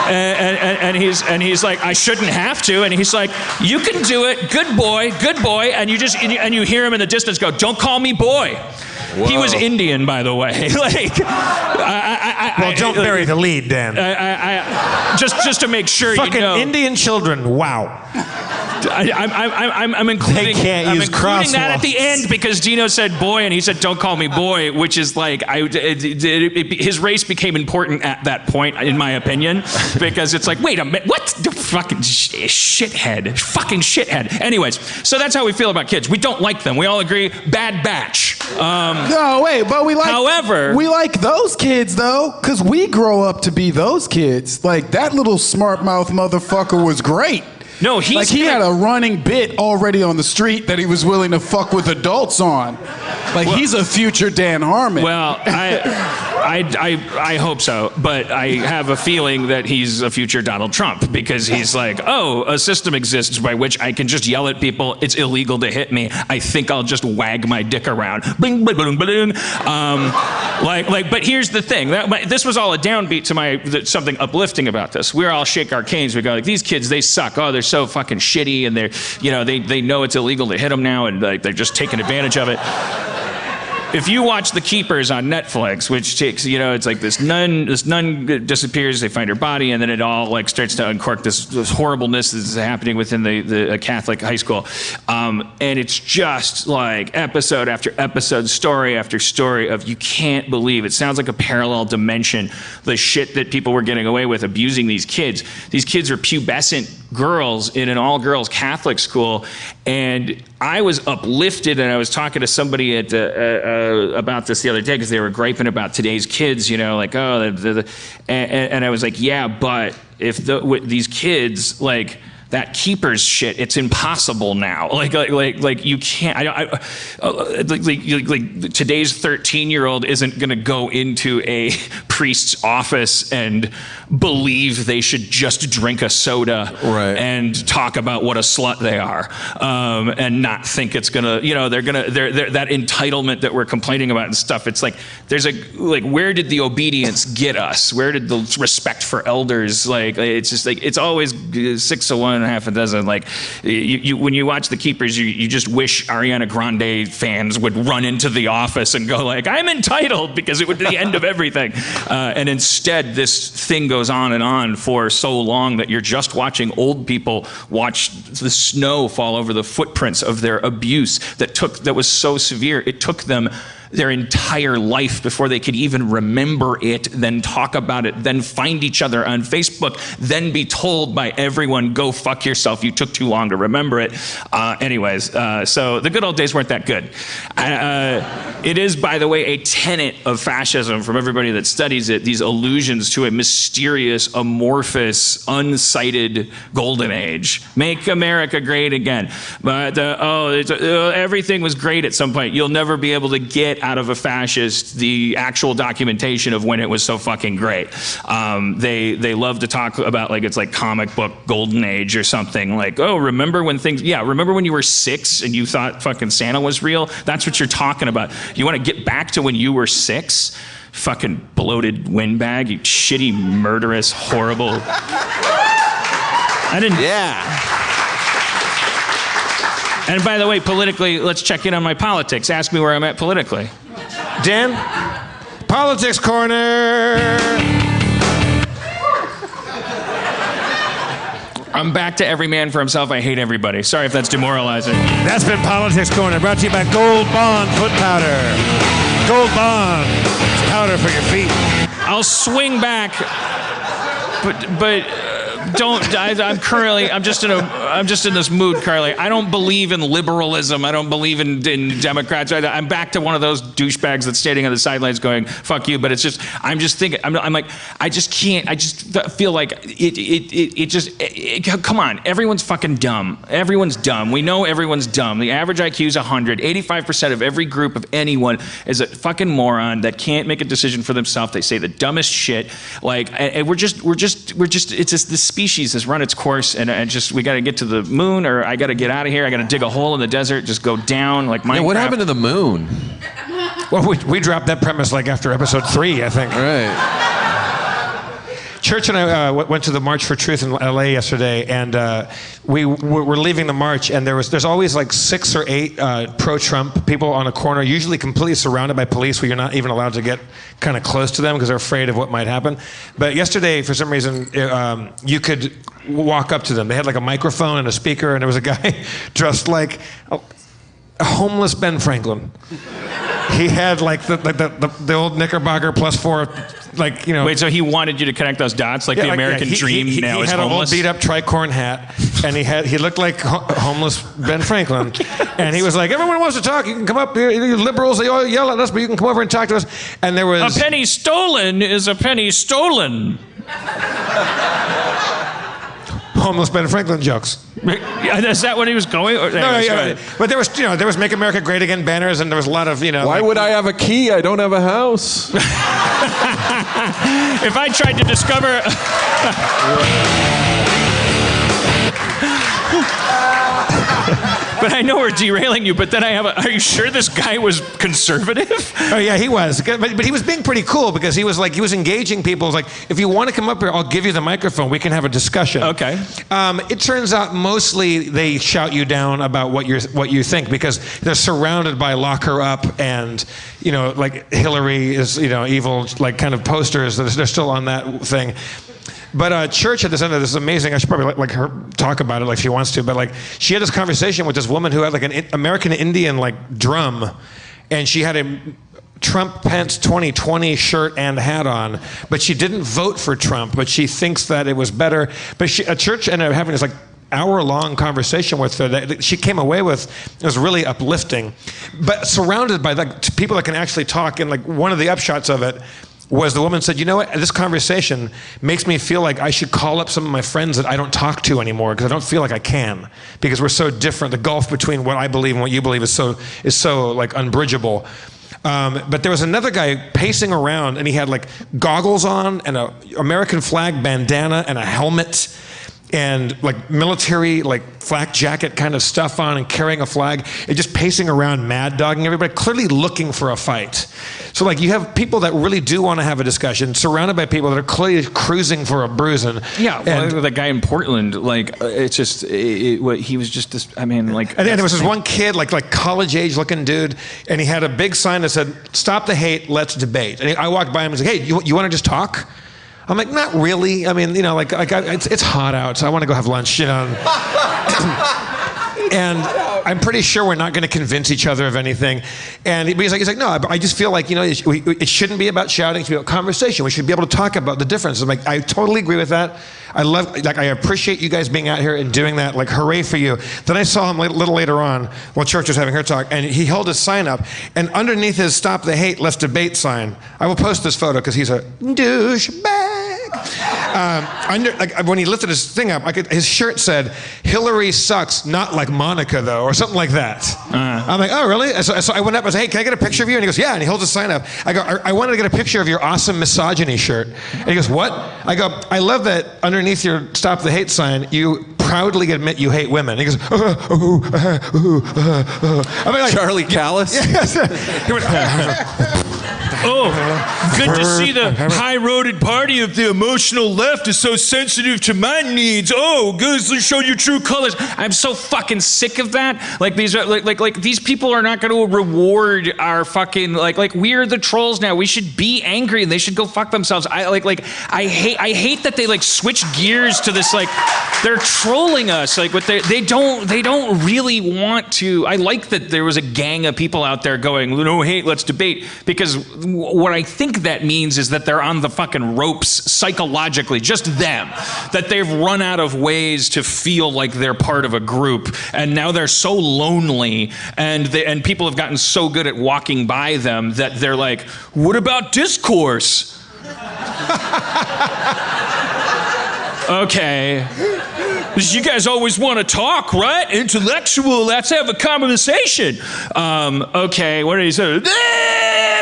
And he's like, I shouldn't have to. And he's like, you can do it. Good boy. And you hear him in the distance go, "Don't call me boy." Whoa. He was Indian, by the way. Don't bury the lead, Dan. Just to make sure Fucking Indian children, wow. I'm including, they can't use that at the end because Dino said boy and he said don't call me boy, which is his race became important at that point, in my opinion, because it's like, wait a minute, what the fucking shithead. Anyways, so that's how we feel about kids. We don't like them. We all agree, bad batch. No, wait, but we like. However, we like those kids though, because we grow up to be those kids. Like that little smart mouth motherfucker was great. No, he had a running bit already on the street that he was willing to fuck with adults on. He's a future Dan Harmon. Well, I hope so, but I have a feeling that he's a future Donald Trump, because he's like, oh, a system exists by which I can just yell at people. It's illegal to hit me. I think I'll just wag my dick around. Bling, bling, bling, bling. But here's the thing. This was all a downbeat to something uplifting about this. We all shake our canes. We go these kids, they suck. Oh, they're so fucking shitty, and they know it's illegal to hit them now, and they're just taking advantage of it. If you watch The Keepers on Netflix, which takes, it's like this nun disappears, they find her body, and then it all starts to uncork this horribleness that's happening within the Catholic high school. And it's just episode after episode, story after story of, you can't believe, it sounds like a parallel dimension, the shit that people were getting away with abusing these kids. These kids are pubescent girls in an all-girls Catholic school, and I was uplifted, and I was talking to somebody about this the other day, because they were griping about today's kids, and I was like, yeah, but if these kids, that Keepers shit, it's impossible now. You can't. Today's 13-year-old isn't going to go into a priest's office and believe they should just drink a soda and talk about what a slut they are, and not think it's gonna. They're that entitlement that we're complaining about and stuff. It's where did the obedience get us? Where did the respect for elders? It's just it's always 6 of one, half a dozen. When you watch The Keepers, you just wish Ariana Grande fans would run into the office and go I'm entitled, because it would be the end of everything. And instead, this thing goes on and on for so long that you're just watching old people watch the snow fall over the footprints of their abuse that was so severe. It took them their entire life before they could even remember it, then talk about it, then find each other on Facebook, then be told by everyone, go fuck yourself, you took too long to remember it. So the good old days weren't that good. It is, by the way, a tenet of fascism from everybody that studies it, these allusions to a mysterious, amorphous, unsighted golden age. Make America great again. But everything was great at some point. You'll never be able to get out of a fascist the actual documentation of when it was so fucking great. They love to talk about like it's like comic book golden age or something. Like, oh, remember when you were 6 and you thought fucking Santa was real? That's what you're talking about. You want to get back to when you were 6? Fucking bloated windbag, you shitty, murderous, horrible. And by the way, politically, let's check in on my politics. Ask me where I'm at politically. Dan, Politics Corner. I'm back to every man for himself. I hate everybody. Sorry if that's demoralizing. That's been Politics Corner, brought to you by Gold Bond Foot Powder. Gold Bond. It's powder for your feet. I'll swing back, but don't. I'm just in this mood, Carly. I don't believe in liberalism. I don't believe in Democrats. I'm back to one of those douchebags that's standing on the sidelines going, "Fuck you." But it's just, I'm just thinking. I'm like, I just can't. I just feel like come on, everyone's fucking dumb. Everyone's dumb. We know everyone's dumb. The average IQ is 100. 85% of every group of anyone is a fucking moron that can't make a decision for themselves. They say the dumbest shit. Like, and we're just. It's just this species has run its course, and we got to get to the moon, or I got to get out of here. I got to dig a hole in the desert, just go down like Minecraft. Yeah, what happened to the moon? Well, we dropped that premise like after episode 3, I think. Right. Church and I went to the March for Truth in LA yesterday, and we were leaving the march, and there's always like 6 or 8 pro-Trump people on a corner, usually completely surrounded by police, where you're not even allowed to get kind of close to them because they're afraid of what might happen. But yesterday, for some reason, you could walk up to them. They had like a microphone and a speaker, and there was a guy dressed like a homeless Ben Franklin. He had like the old Knickerbocker +4. Like, you know. Wait, so he wanted you to connect those dots, like the American dream now is homeless? He had an old beat-up tricorn hat, and he looked like homeless Ben Franklin, and he was like, "Everyone wants to talk. You can come up here. You liberals, they all yell at us, but you can come over and talk to us." And there was a penny stolen is a penny stolen. Homeless Ben Franklin jokes. Is that what he was going? No, but there was "Make America Great Again" banners, and there was a lot of, Why would I have a key? I don't have a house. If I tried to discover. But I know we're derailing you, but then are you sure this guy was conservative? Oh yeah, he was. But he was being pretty cool because he was engaging people. He was like, if you want to come up here, I'll give you the microphone. We can have a discussion. Okay. It turns out mostly they shout you down about what you think because they're surrounded by "lock her up" and, like Hillary is, evil, like kind of posters. They're still on that thing. But Church at this end of this is amazing. I should probably let her talk about it like she wants to. But like she had this conversation with this woman who had like an American Indian like drum, and she had a Trump Pence 2020 shirt and hat on, but she didn't vote for Trump. But she thinks that it was better. But Church ended up having this like hour-long conversation with her that she came away with. It was really uplifting, but surrounded by like people that can actually talk. And like one of the upshots of it was the woman said, "You know what? This conversation makes me feel like I should call up some of my friends that I don't talk to anymore because I don't feel like I can because we're so different. The gulf between what I believe and what you believe is so like unbridgeable." But there was another guy pacing around, and he had like goggles on and a American flag bandana and a helmet and like military like flak jacket kind of stuff on and carrying a flag and just pacing around mad dogging everybody, clearly looking for a fight. So like you have people that really do want to have a discussion surrounded by people that are clearly cruising for a bruising. Yeah, well, the guy in Portland, like it's just he was just this. I mean, like. And then there was this one kid, like college age looking dude, and he had a big sign that said, "Stop the hate, let's debate." And I walked by him and was like, "Hey, you want to just talk?" I'm like, "Not really. I mean, it's hot out, so I want to go have lunch, And I'm pretty sure we're not going to convince each other of anything. And he's like, no, I just feel like, it shouldn't be about shouting, it should be about conversation. We should be able to talk about the difference. I'm like, I totally agree with that. I appreciate you guys being out here and doing that. Like, hooray for you. Then I saw him a little later on while Church was having her talk, and he held his sign up, and underneath his Stop the Hate, Let's Debate sign, I will post this photo because he's a douchebag. When he lifted his thing up, his shirt said, "Hillary sucks, not like Monica though," or something like that. I'm like, oh really? So I went up and said, "Hey, can I get a picture of you?" And he goes, "Yeah." And he holds his sign up. I go, "I wanted to get a picture of your awesome misogyny shirt." And he goes, "What?" I go, "I love that underneath your Stop the Hate sign, you proudly admit you hate women." And he goes, I'm like, Charlie Callis? Yes. He went, oh, good to see the high-roaded party of the emotional left is so sensitive to my needs. Oh, good to show your true colors. I'm so fucking sick of that. Like these are like these people are not going to reward our fucking like we're the trolls now. We should be angry and they should go fuck themselves. I hate that they like switch gears to this like they're trolling us like what they don't really want to. I like that there was a gang of people out there going, no hate, let's debate, because what I think that means is that they're on the fucking ropes psychologically, just them, that they've run out of ways to feel like they're part of a group, and now they're so lonely, and people have gotten so good at walking by them that they're like, what about discourse? Okay. You guys always want to talk, right? Intellectual, let's have a conversation. Okay, what did he say?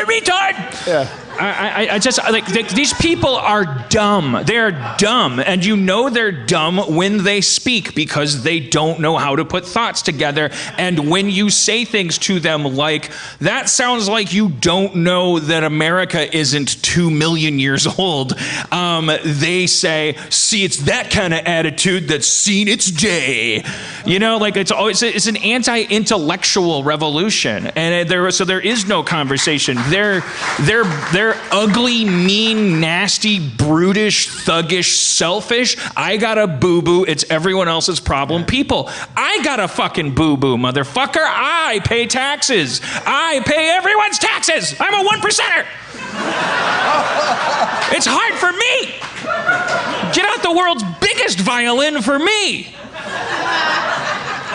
Retard! Yeah. I just, like, these people are dumb. They're dumb. And you know they're dumb when they speak because they don't know how to put thoughts together. And when you say things to them like, that sounds like you don't know that America isn't 2 million years old, they say, see, it's that kind of attitude that's seen its day. You know, like it's an anti-intellectual revolution. And there is no conversation. They're ugly, mean, nasty, brutish, thuggish, selfish, I got a boo-boo, it's everyone else's problem people. I got a fucking boo-boo, motherfucker. I pay taxes. I pay everyone's taxes. I'm a 1%er. It's hard for me. Get out the world's biggest violin for me.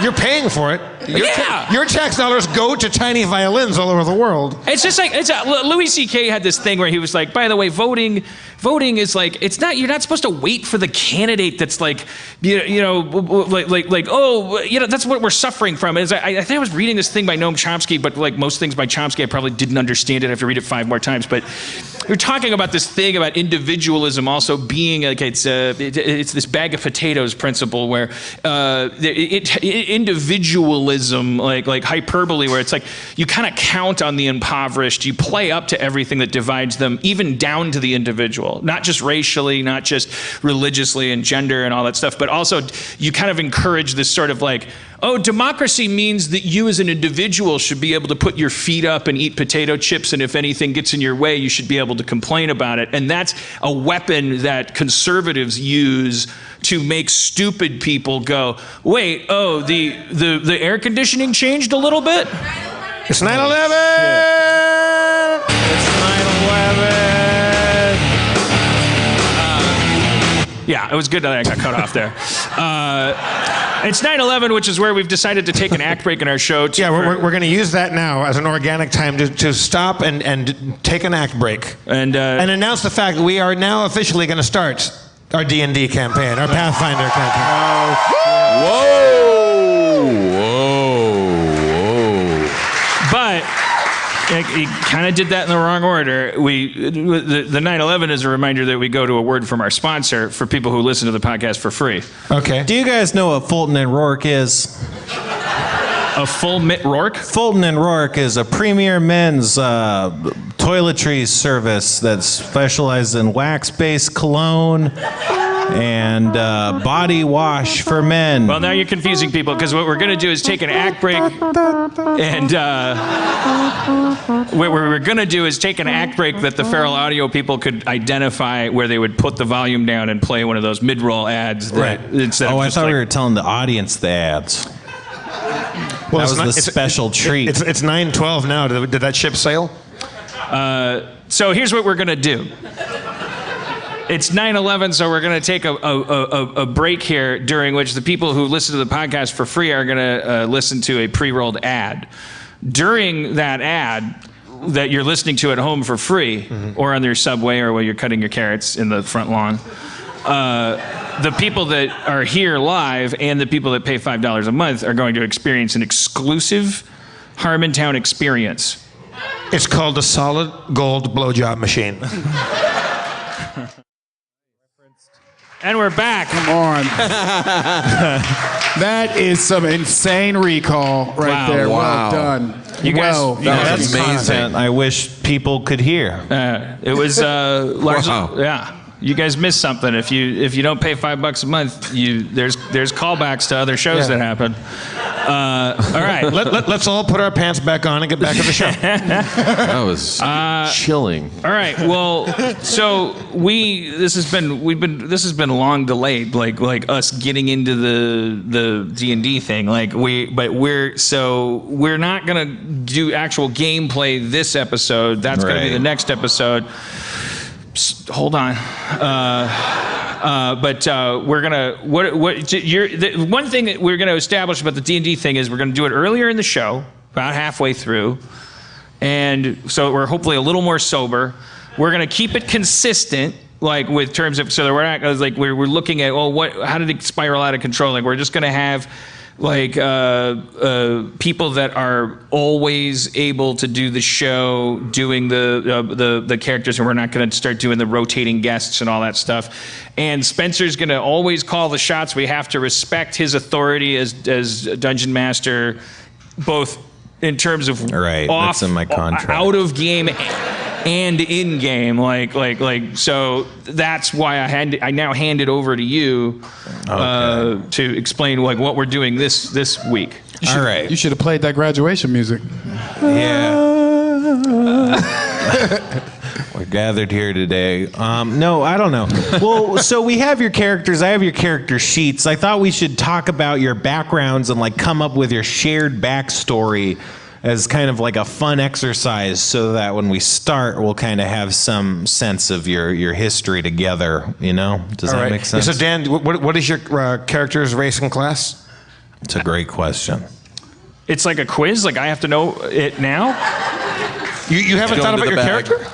You're paying for it. Your tax dollars go to tiny violins all over the world. It's just like Louis C.K. had this thing where he was like, by the way, voting is like, it's not, you're not supposed to wait for the candidate that's like, that's what we're suffering from. I think I was reading this thing by Noam Chomsky, but like most things by Chomsky, I probably didn't understand it. I have to read it 5 more times. But we're talking about this thing about individualism also being like, it's this bag of potatoes principle where individualism, like hyperbole, where it's like you kind of count on the impoverished, you play up to everything that divides them, even down to the individual, not just racially, not just religiously and gender and all that stuff, but also you kind of encourage this sort of like, oh, democracy means that you as an individual should be able to put your feet up and eat potato chips, and if anything gets in your way, you should be able to complain about it. And that's a weapon that conservatives use to make stupid people go, wait, oh, the air conditioning changed a little bit? It's 9/11! It's 9/11! Yeah, it was good that I got cut off there. It's 9/11, which is where we've decided to take an act break in our show. We're going to use that now as an organic time to stop and take an act break. And announce the fact that we are now officially going to start our D&D campaign, our Pathfinder campaign. Whoa. But he kind of did that in the wrong order. The 9/11 is a reminder that we go to a word from our sponsor for people who listen to the podcast for free. Okay. Do you guys know what Fulton and Rourke is? A full Mitt Rourke? Fulton and Rourke is a premier men's toiletries service that specializes in wax-based cologne and body wash for men. Well, now you're confusing people, because what we're going to do is take an act break, and what we're going to do is take an act break that the Feral Audio people could identify, where they would put the volume down and play one of those mid-roll ads. Right. Instead I of just thought we were telling the audience the ads. Well, it's that was the special treat. It's 9:12 now. Did that ship sail? So here's what we're gonna do. It's 9/11, so we're gonna take a break here, during which the people who listen to the podcast for free are gonna listen to a pre-rolled ad. During that ad that you're listening to at home for free, or on your subway, or while you're cutting your carrots in the front lawn, the people that are here live and the people that pay $5 a month are going to experience an exclusive Harmontown experience. It's called a solid gold blowjob machine. And we're back. Come on. That is some insane recall right there. Wow. Well done. You guys, That's amazing. I wish people could hear. It was largely, Wow. yeah. You guys missed something. If you don't pay $5 a month, there's callbacks to other shows that happen. All right, Let's all put our pants back on and get back to the show. That was chilling. All right. Well, so this has been long delayed, like us getting into the D&D thing. We're not gonna do actual gameplay this episode. That's gonna be the next episode. Hold on. But we're gonna one thing that we're gonna establish about the D&D thing is we're gonna do it earlier in the show, about halfway through, and so we're hopefully a little more sober. We're gonna keep it consistent, like with terms of, so that we're not like we're looking at, how did it spiral out of control? Like we're just gonna have like people that are always able to do the show, doing the characters, and we're not going to start doing the rotating guests and all that stuff. And Spencer's going to always call the shots. We have to respect his authority as Dungeon Master, both in terms of that's in my contract. out of game and in game, so that's why I now hand it over to you to explain what we're doing this week. All right. You should have played that graduation music. Yeah. We're gathered here today. No, I don't know. Well, so we have your characters. I have your character sheets. I thought we should talk about your backgrounds and come up with your shared backstory as kind of like a fun exercise, so that when we start, we'll kind of have some sense of your history together. Does that make sense? So Dan, what is your character's race and class? It's a great question. It's like a quiz. Like I have to know it now. You haven't thought about your character?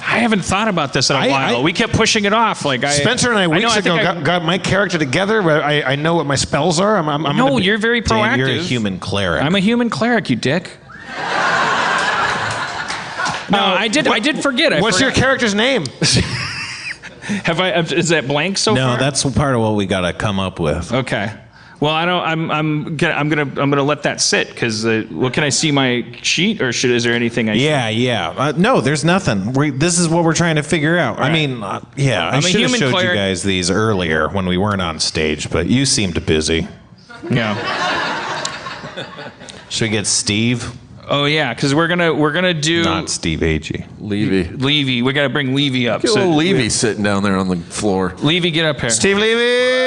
I haven't thought about this in a while. We kept pushing it off. Spencer and I weeks ago got my character together. I know what my spells are. You're very proactive. Dan, you're a human cleric. I'm a human cleric, you dick. No, I did forget. What's your character's name? Is that blank so far? No, that's part of what we got to come up with. Okay. Well, I don't. I'm gonna let that sit because. Can I see my sheet, or is there anything I? Yeah. No, there's nothing. This is what we're trying to figure out. Right. I mean, I should have showed you guys these earlier when we weren't on stage, but you seemed busy. Yeah. Should we get Steve? Oh yeah, because we're gonna do not Steve Agee. Levy. We gotta bring Levy up. Get little Levy sitting down there on the floor. Levy, get up here. Steve Levy.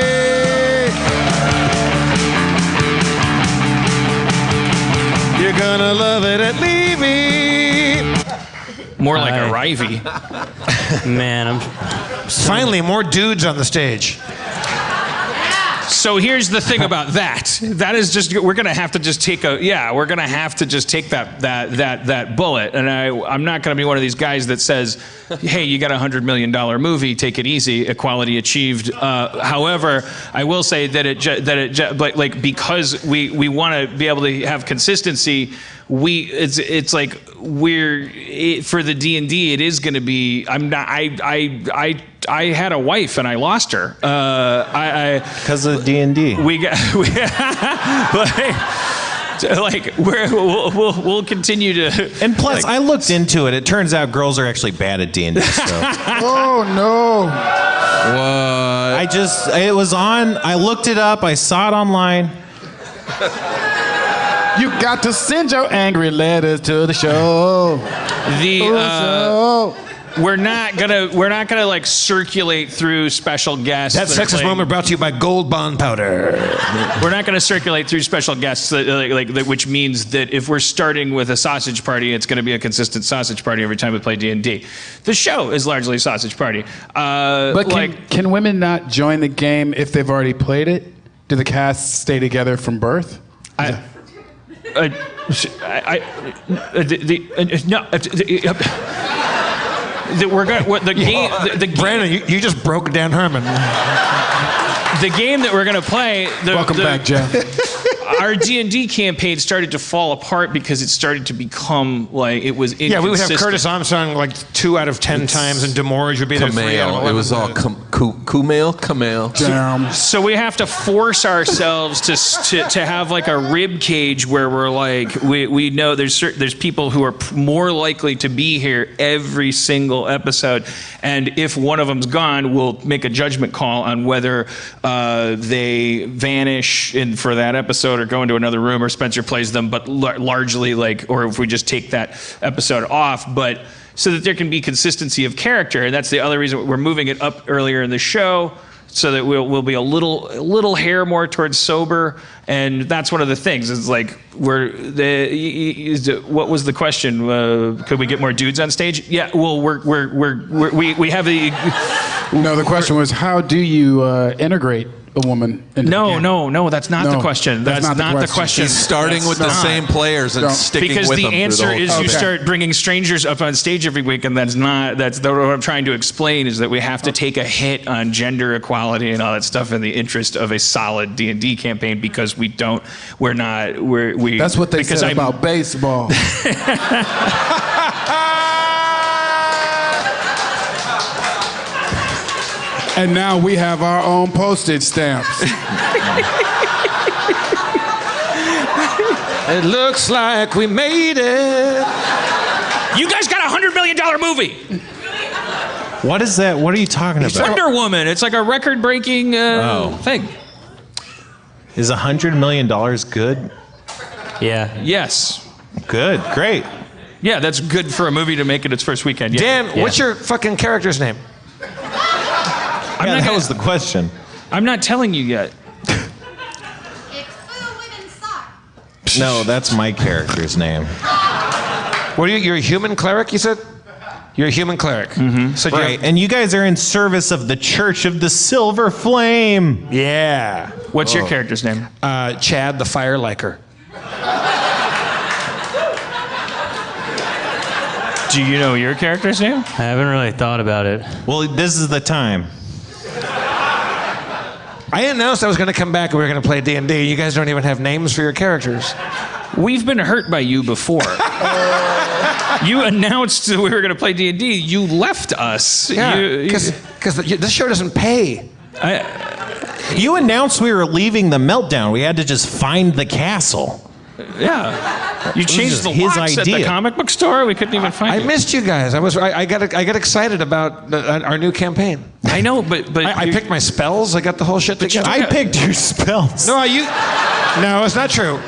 You're gonna love it at Levy. More like a Rivey. Man, finally more dudes on the stage. So here's the thing about that. That is just we're gonna have to just take that bullet. And I'm not gonna be one of these guys that says, hey, you got $100 million movie, take it easy, equality achieved. However, I will say that because we want to be able to have consistency. It's like for the D&D, it is going to be. I had a wife and I lost her. Because of D&D. We'll continue to. And plus, I looked into it. It turns out girls are actually bad at D&D. So. Oh no! What? It was on. I looked it up. I saw it online. You got to send your angry letters to the show. we're not gonna like circulate through special guests. That sexist moment brought to you by Gold Bond Powder. We're not gonna circulate through special guests, which means that if we're starting with a sausage party, it's gonna be a consistent sausage party every time we play D&D. The show is largely a sausage party. But can women not join the game if they've already played it? Do the cast stay together from birth? Brandon, you just broke down Herman. The game that we're gonna play. Welcome back, Jeff. Our D&D campaign started to fall apart because it started to become like it was inconsistent. Yeah, we would have Curtis Armstrong like 2 out of 10 times, and Demorge would be there 3 out of 11. It was all Kumail. So we have to force ourselves to have like a rib cage where we're like we know there's people who are more likely to be here every single episode, and if one of them's gone, we'll make a judgment call on whether they vanish for that episode or go into another room, or Spencer plays them, but largely or if we just take that episode off, but so that there can be consistency of character. And that's the other reason we're moving it up earlier in the show, so that we'll be a little hair more towards sober. And that's one of the things. It's like what was the question? Could we get more dudes on stage? Yeah. Well, we have the. No, the question was, how do you integrate a woman into the game? No, that's not the question. That's not the question. He's starting with the same players and sticking because with the them. Because the answer is you start bringing strangers up on stage every week, and that's what I'm trying to explain is that we have to take a hit on gender equality and all that stuff in the interest of a solid D&D campaign, because that's what they said about baseball. And now we have our own postage stamps. It looks like we made it. You guys got a $100 million movie. What is that? What are you talking about? Wonder Woman. It's like a record-breaking thing. Is $100 million good? Yeah. Yes. Good. Great. Yeah, that's good for a movie to make it its first weekend. Yeah. Dan, what's your fucking character's name? That was the question. I'm not telling you yet. No, that's my character's name. What are you? You're a human cleric, you said? You're a human cleric. Mm-hmm. So right, and you guys are in service of the Church of the Silver Flame. Yeah. What's your character's name? Chad the Fire Liker. Do you know your character's name? I haven't really thought about it. Well, this is the time. I announced I was going to come back and we were going to play D&D. You guys don't even have names for your characters. We've been hurt by you before. You announced that we were going to play D&D. You left us. Yeah, because this show doesn't pay. You announced we were leaving the Meltdown. We had to just find the castle. Yeah, you changed the his locks idea. at the comic book store. We couldn't even find it. I missed you guys. I got excited about our new campaign. I know, but I picked my spells. I got the whole shit together. I picked your spells. No, it's not true.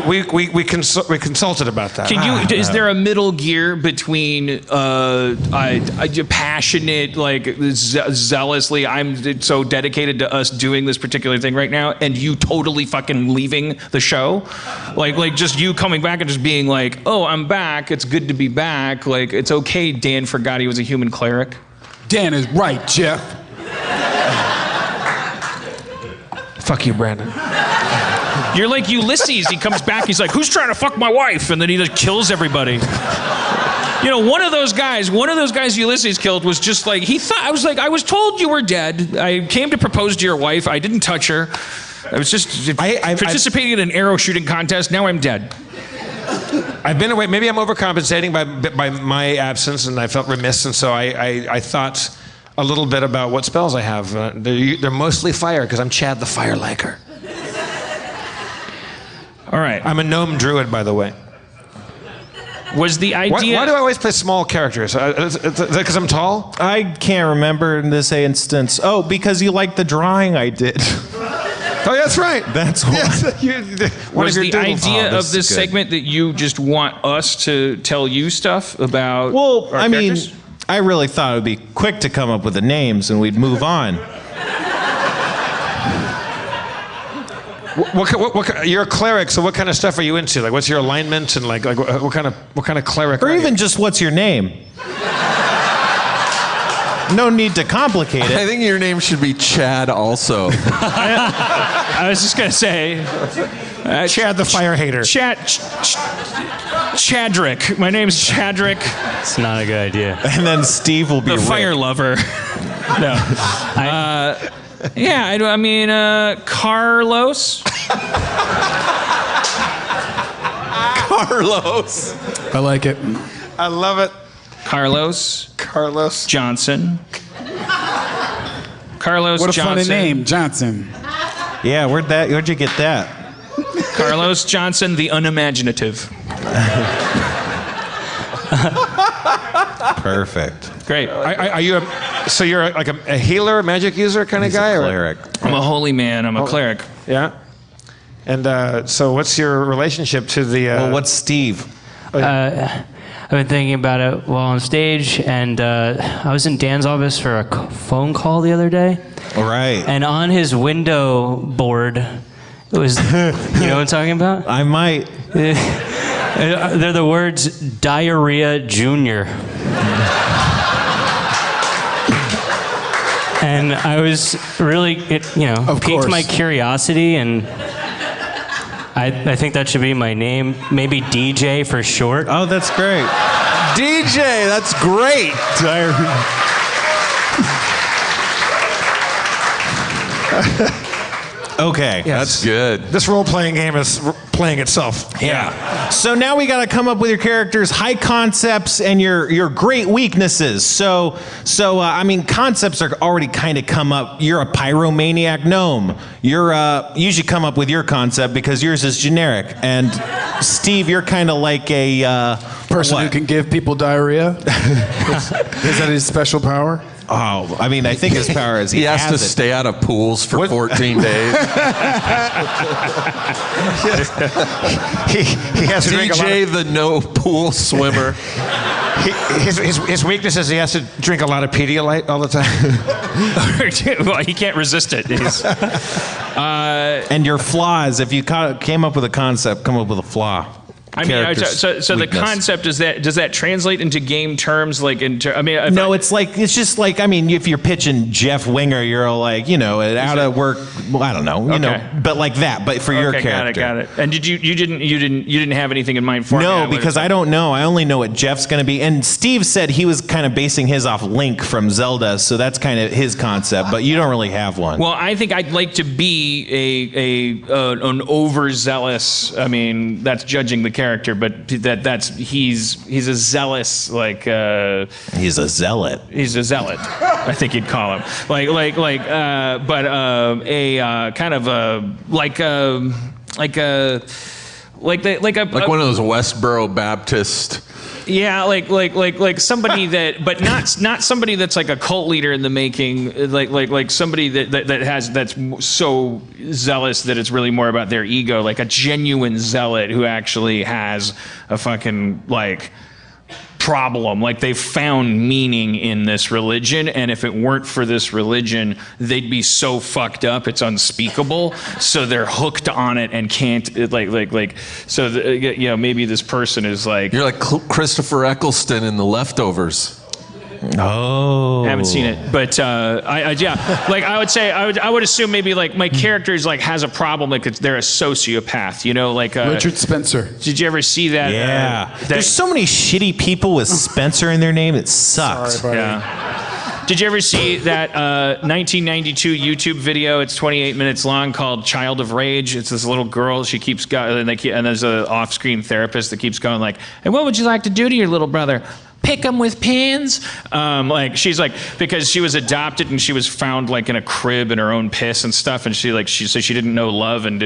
We consulted about that. Can you? Is there a middle gear between passionate, like zealously, I'm so dedicated to us doing this particular thing right now, and you totally fucking leaving the show, like just you coming back and just being like, oh, I'm back. It's good to be back. Like it's okay. Dan forgot he was a human cleric. Dan is right, Jeff. Fuck you, Brandon. You're like Ulysses. He comes back. He's like, who's trying to fuck my wife? And then he just kills everybody. You know, one of those guys Ulysses killed was just like, I was told you were dead. I came to propose to your wife. I didn't touch her. I was just participating in an arrow shooting contest. Now I'm dead. I've been away. Maybe I'm overcompensating by my absence, and I felt remiss, and so I thought a little bit about what spells I have. They're mostly fire, because I'm Chad the Fire Liker. All right. I'm a gnome druid, by the way. Was the idea... Why do I always play small characters? Is it because I'm tall? I can't remember in this instance. Oh, because you like the drawing I did. Oh, that's right. That's why. Was the idea Oh, of this is good. segment that you just want us to tell you stuff about? Well, our I mean, characters? I really thought it would be quick to come up with the names and we'd move on. You're a cleric, so what kind of stuff are you into? Like, what's your alignment and like what kind of cleric? Or are you? even just what's your name? No need to complicate I it. think your name should be Chad also. I was just gonna say, Chad the fire hater. Chadrick. My name's Chadrick, It's not a good idea. And then Steve will be the Rick. fire lover. No. Yeah, I mean, Carlos. Carlos. I like it. I love it. Carlos Johnson. Carlos What a Johnson. funny name, Johnson. Yeah, where'd you get that? Carlos Johnson, the unimaginative. Perfect. Great. Are you so you're like a healer, magic user kind of guy? He's a or- cleric. I'm a holy man. I'm a cleric. Yeah. And so what's your relationship to the... Well, what's Steve? I've been thinking about it while on stage, and I was in Dan's office for a phone call the other day. All right. And on his window board, it was, you know what I'm talking about? I might. They're the words Diarrhea Junior. And I was really, piqued course. my curiosity, and I think that should be my name. Maybe DJ for short. Oh, that's great. DJ, that's great. Okay. That's good. This role-playing game is playing itself. Yeah. So now we got to come up with your characters' high concepts and your great weaknesses. So I mean, concepts are already kind of come up. You're a pyromaniac gnome. You should come up with your concept because yours is generic. And Steve, you're kind of like a Person who what? can give people diarrhea. Is that his special power? Oh, I mean, I think his power is He has to it. stay out of pools for 14 days. He has to drink a lot DJ, the no pool swimmer. his weakness is he has to drink a lot of Pedialyte all the time. Well, he can't resist it. And your flaws, if you came up with a concept, come up with a flaw. I mean, so the Weakness. concept is that does that translate into game terms? Like, No, it's just like, I mean, if you're pitching Jeff Winger, you're all like, out of work. Well, I don't know, but like that. But for your character, got it. And did you didn't have anything in mind for no, me? because I don't know. I only know what Jeff's going to be. And Steve said he was kind of basing his off Link from Zelda, so that's kind of his concept. But you don't really have one. Well, I think I'd like to be an overzealous. I mean, that's judging the character, but he's a zealous he's a zealot. He's a zealot. I think you'd call him but a kind of a like one of those Westboro Baptist. Yeah, like somebody that, but not somebody that's like a cult leader in the making, like somebody that's so zealous that it's really more about their ego, like a genuine zealot who actually has a fucking problem. Like they've found meaning in this religion, and if it weren't for this religion, they'd be so fucked up it's unspeakable. So they're hooked on it and can't So maybe this person is like, you're like Christopher Eccleston in The Leftovers. Oh, I haven't seen it, but I would say I would assume maybe like my character is like has a problem, like they're a sociopath, Richard Spencer. Did you ever see that? Yeah, there's so many shitty people with Spencer in their name. It sucks. Sorry, buddy. Yeah. Did you ever see that 1992 YouTube video? It's 28 minutes long, called "Child of Rage." It's this little girl. She keeps going, and there's an off-screen therapist that keeps going like, "And what would you like to do to your little brother? Pick them with pins." She's like, because she was adopted and she was found like in a crib in her own piss and stuff, and she said she didn't know love and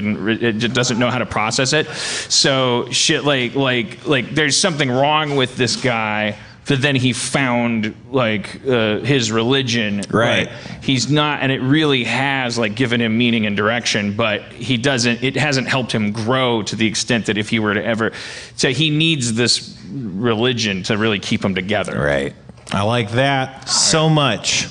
doesn't know how to process it. So shit, like there's something wrong with this guy that then he found like his religion. Right. He's not, and it really has like given him meaning and direction, but it hasn't helped him grow to the extent that if he were to ever, so he needs this religion to really keep him together. Right. I like that so much.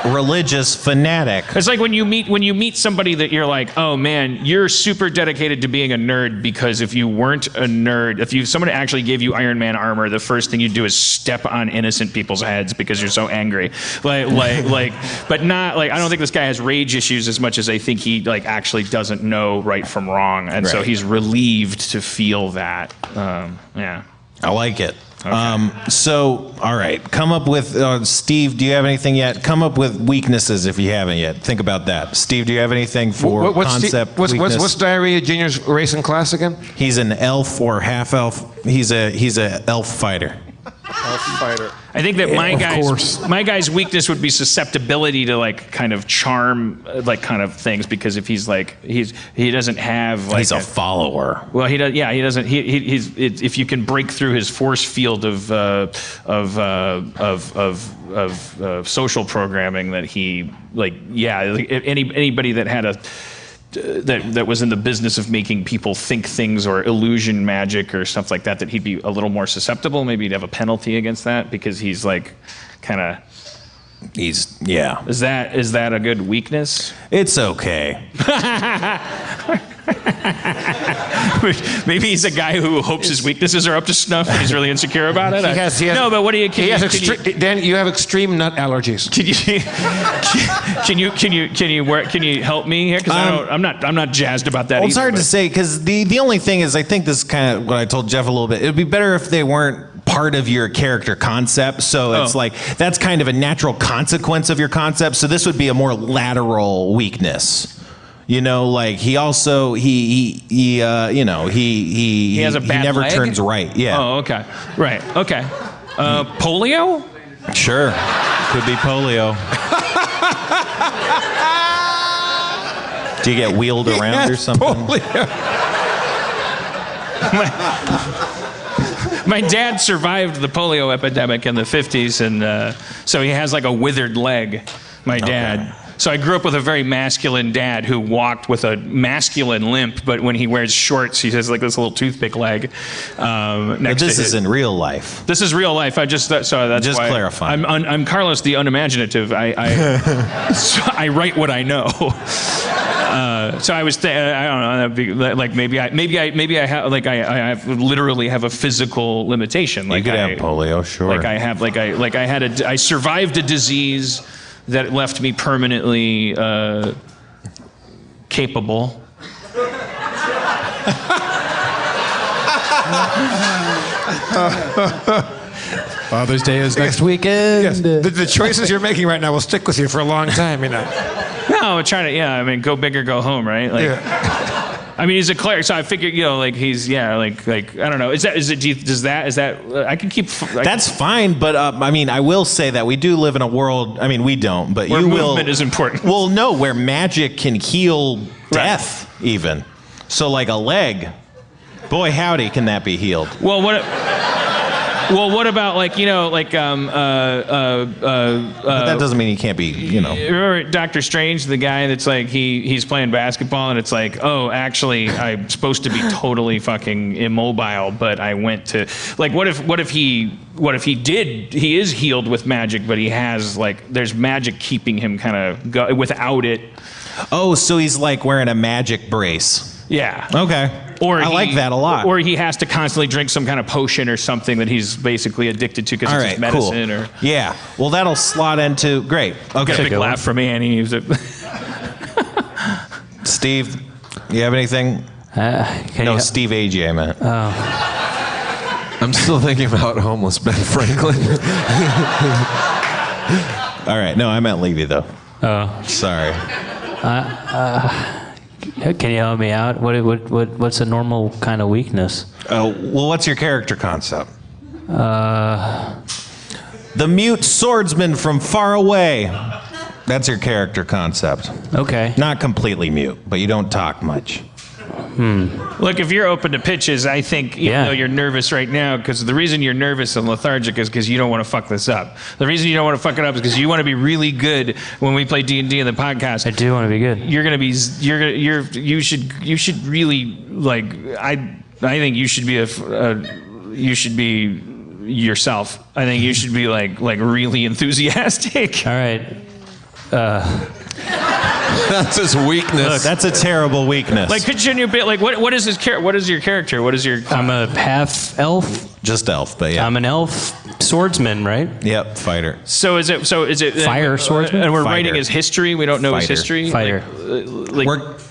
Religious fanatic. It's like when you meet somebody that you're like, oh man, you're super dedicated to being a nerd, because if you weren't a nerd, if someone actually gave you Iron Man armor, the first thing you do is step on innocent people's heads because you're so angry. But not like, I don't think this guy has rage issues as much as I think he like actually doesn't know right from wrong, and so he's relieved to feel that. Yeah. I like it. Okay. So, all right. Come up with, Steve, do you have anything yet? Come up with weaknesses if you haven't yet. Think about that. Steve, do you have anything for concept weakness? What's Diarrhea Junior's racing class again? He's an elf or half elf. He's a elf fighter. Elf fighter. I think that my guy's weakness would be susceptibility to like kind of charm, like kind of things, because if he's like he doesn't have like he's a follower. Well, he does. Yeah, he doesn't. If you can break through his force field of social programming, that he like anybody that had a that was in the business of making people think things or illusion magic or stuff like that, that he'd be a little more susceptible. Maybe he'd have a penalty against that because he's like kind of. Is that a good weakness? It's okay. Maybe he's a guy who hopes his weaknesses are up to snuff and he's really insecure about it. He has, no, but what do you? Dan, you have extreme nut allergies. Can you help me here? Because I'm not jazzed about that. Well, it's hard to say, because the only thing is, I think this is kind of what I told Jeff a little bit. It would be better if they weren't part of your character concept. So it's like that's kind of a natural consequence of your concept. So this would be a more lateral weakness. You know, like he has a bad he never leg? turns right. Yeah. Oh, okay. Right. Okay. Polio? Sure. Could be polio. Do you get wheeled around or something? Polio. My dad survived the polio epidemic in the 50s, and so he has like a withered leg, my dad. Okay. So I grew up with a very masculine dad who walked with a masculine limp, but when he wears shorts, he has like this little toothpick leg. But this is in real life. This is real life. That's just why clarifying. I'm Carlos the unimaginative. So I write what I know. So I was, I don't know. That'd be like maybe I have like I literally have a physical limitation. Like you could have polio, sure. Like I survived a disease that left me permanently capable. Father's Day is next weekend. Yes. The choices you're making right now will stick with you for a long time, you know. No, I'm trying to. Yeah, I mean, go big or go home, right? Like, yeah. I mean, he's a cleric, so I figured, like he's like I don't know. Is that? I can keep. That's fine, but I mean, I will say that we do live in a world. I mean, we don't, but where you movement is important. Well, no, where magic can heal death, even. So, like a leg, boy, howdy, can that be healed? Well, what about like but that doesn't mean he can't be, Remember Doctor Strange, the guy that's like he's playing basketball and it's like, oh, actually I'm supposed to be totally fucking immobile, but I went to like what if he is healed with magic, but he has like there's magic keeping him kind of without it. Oh, so he's like wearing a magic brace. Yeah. Okay. Or I like that a lot. Or he has to constantly drink some kind of potion or something that he's basically addicted to because it's his medicine. Cool. Or yeah. Well, that'll slot into great. Okay. Got a big laugh from Annie. Steve, you have anything? No, Steve Agee, I meant. Oh. I'm still thinking about homeless Ben Franklin. All right. No, I meant Levy though. Oh. Sorry. Can you help me out? What's a normal kind of weakness? Well, what's your character concept? The mute swordsman from far away. That's your character concept. Okay. Not completely mute, but you don't talk much. Look, if you're open to pitches, I think even though you're nervous right now, because the reason you're nervous and lethargic is because you don't want to fuck this up. The reason you don't want to fuck it up is because you want to be really good when we play D&D in the podcast. I do want to be good. You should really like. I think you should be you should be yourself. I think you should be like really enthusiastic. All right. That's his weakness. Look, that's a terrible weakness. Like, could you be like, what is his what is your character? What is your? I'm a half elf. Just elf, but yeah. I'm an elf swordsman, right? Yep, fighter. So is it fire swordsman? And we're Fighter. writing his history. We don't know his Fighter. history. Fighter.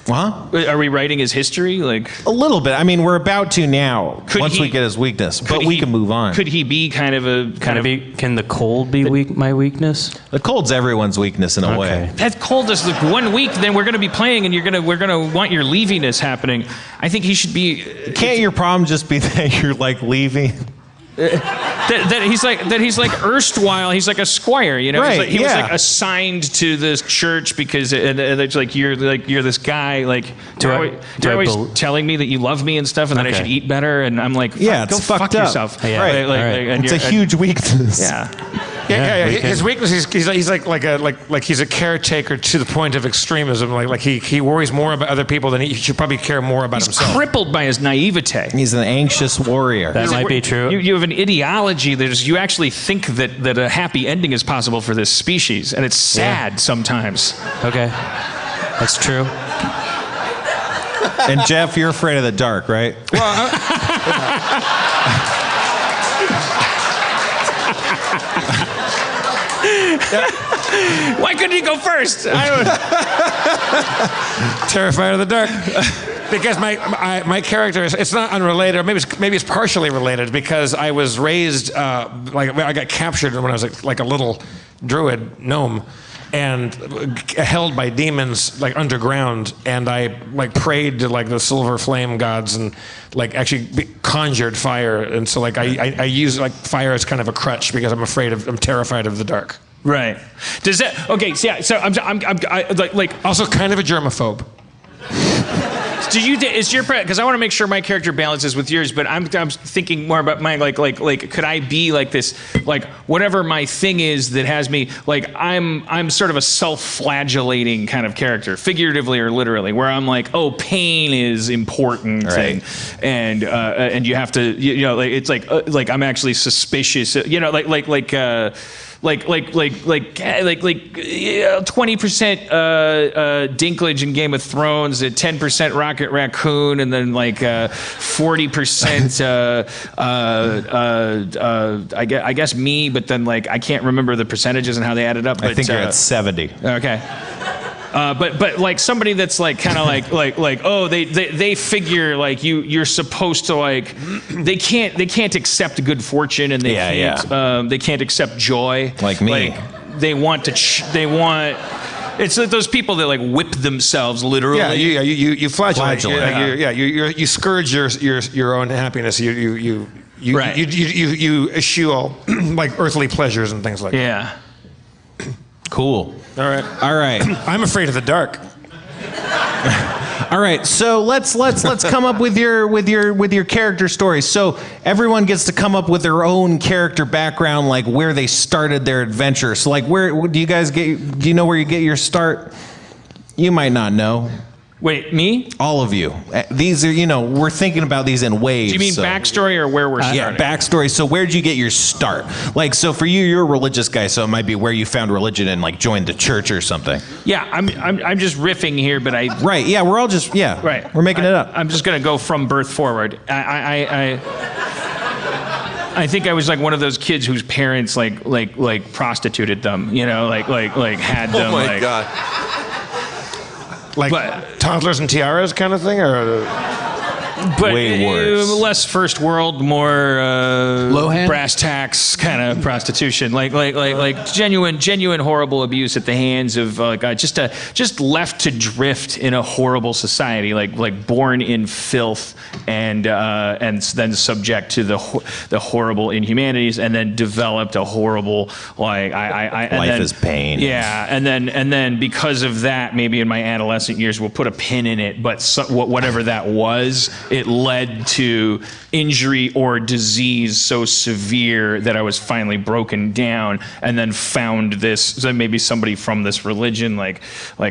Are we writing his history? Like A little bit. I mean, we're about to now. Could Once he- we get his weakness, but could we he- can move on. Could he be kind of a Can the cold be my weakness? The cold's everyone's weakness in a way. That cold is like 1 week. Then we're gonna be playing, and we're gonna want your leaviness happening. I think he should be. Can't your problem just be that you're like leaving? That he's like erstwhile. He's like a squire, you know. Right, He was yeah. like assigned to this church because and it's like you're this guy. Like you're always telling me that you love me and stuff, and that I should eat better. And I'm like, Yeah, go it's fuck fucked up. yourself. Yeah. Right, and It's a huge weakness. Yeah. Yeah. His weakness he's like he's a caretaker to the point of extremism. Like he worries more about other people than he should probably care more about himself. Crippled by his naivete. He's an anxious warrior. That might be true. You have an ideology that you actually think that a happy ending is possible for this species, and it's sad sometimes. Okay, that's true. And Jeff, you're afraid of the dark, right? Why couldn't he go first? Terrified of the dark. Because my character it's not unrelated, or maybe it's partially related because I was raised I got captured when I was like a little druid gnome and held by demons like underground, and I like prayed to like the silver flame gods and like actually conjured fire, and so like I use like fire as kind of a crutch because I'm terrified of the dark. Right. Does that? Okay. So yeah. So I'm like also kind of a germaphobe. Is your because I want to make sure my character balances with yours, but I'm thinking more about mine. Like could I be like this, like whatever my thing is that has me like I'm sort of a self-flagellating kind of character, figuratively or literally, where I'm like, oh, pain is important, Right. and you have to like it's like I'm actually suspicious, 20% Dinklage in Game of Thrones, 10% Rocket Raccoon, and then like 40% I guess me, but then like I can't remember the percentages and how they added up. But, I think you're at 70. Okay. But like somebody that's like kind of like oh they figure like you're supposed to like they can't accept good fortune, and they can't accept joy Like me. like they want it's like those people that like whip themselves literally. Yeah, you flagellate. Flagellate. You scourge your own happiness. You Right. you eschew like earthly pleasures and things like that. Yeah. Cool. All right. I'm afraid of the dark. All right, so let's come up with your character story. So everyone gets to come up with their own character background, like where they started their adventure. So like where do you guys do you know where you get your start? You might not know. Wait, me? All of you. These are, we're thinking about these in waves. Do you mean backstory or where we're starting? Yeah, backstory. So where did you get your start? Like, so for you, you're a religious guy, so it might be where you found religion and like joined the church or something. Yeah, I'm just riffing here, but Right. Yeah, we're all just right. We're making it up. I'm just gonna go from birth forward. I think I was like one of those kids whose parents like prostituted them, like had them. Oh my like, God. Like toddlers and tiaras kind of thing, or but Way worse. Less first world, more Low-hand? brass tacks kind of prostitution, like genuine horrible abuse at the hands of just left to drift in a horrible society, like born in filth and then subject to the horrible inhumanities, and then developed a horrible Life is pain. Yeah, and then because of that, maybe in my adolescent years, we'll put a pin in it, but whatever that was, it led to injury or disease so severe that I was finally broken down, and then found this. So maybe somebody from this religion like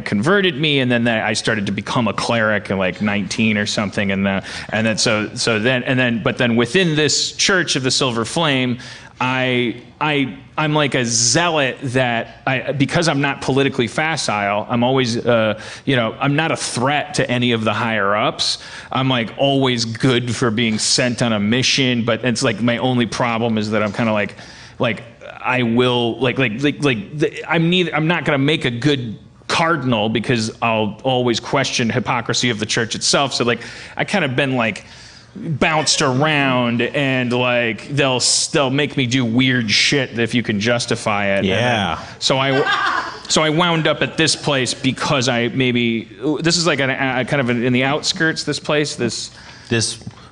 converted me, and then I started to become a cleric at like 19 or something, but then within this Church of the Silver Flame, I'm like a zealot that because I'm not politically facile, I'm always, I'm not a threat to any of the higher ups. I'm like always good for being sent on a mission, but it's like my only problem is that I'm kind of like I will I'm not going to make a good cardinal because I'll always question hypocrisy of the church itself. So like I kind of been like bounced around, and like they'll make me do weird shit if you can justify it. Yeah. So I wound up at this place because this is like a kind of in the outskirts. This place, this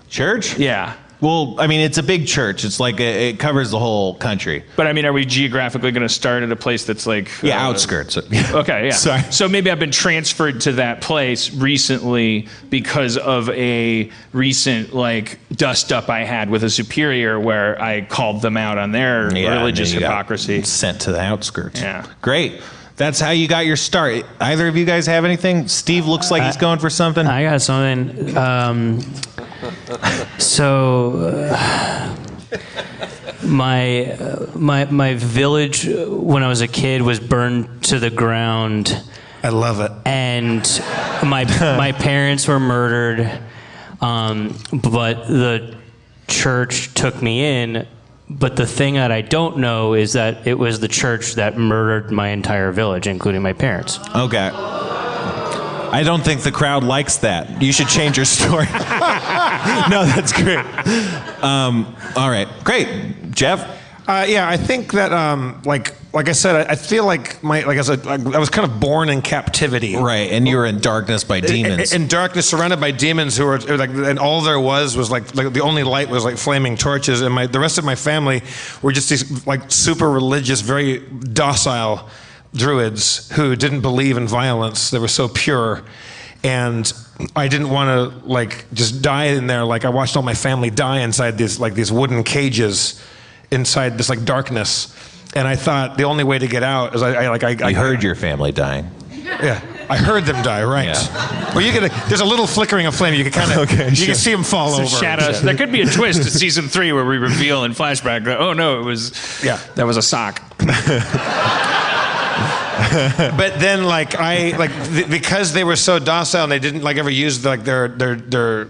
church. Yeah. Well, I mean, it's a big church. It's like it covers the whole country. But I mean, are we geographically going to start at a place that's like outskirts? Okay, yeah. Sorry. So maybe I've been transferred to that place recently because of a recent like dust up I had with a superior where I called them out on their religious hypocrisy. Sent to the outskirts. Yeah. Great. That's how you got your start. Either of you guys have anything? Steve looks like he's going for something. I got something. My village when I was a kid was burned to the ground. I love it. And my parents were murdered, but the church took me in. But the thing that I don't know is that it was the church that murdered my entire village, including my parents. Okay. I don't think the crowd likes that. You should change your story. No, that's great. All right, great, Jeff. Yeah, I think that like I said, I feel like I was kind of born in captivity. Right, and you were in darkness by demons. In darkness, surrounded by demons who were like, and all there was like the only light was like flaming torches, and the rest of my family were just these like super religious, very docile druids who didn't believe in violence. They were so pure, and I didn't want to like just die in there. Like I watched all my family die inside these wooden cages inside this like darkness, and I thought the only way to get out is I heard your family dying. Yeah, I heard them die. Right. Yeah. Well, there's a little flickering of flame. You can kind of you can see them fall over. Shadows. There could be a twist to season 3 where we reveal in flashback that it was that was a sock. But then, because they were so docile and they didn't ever use their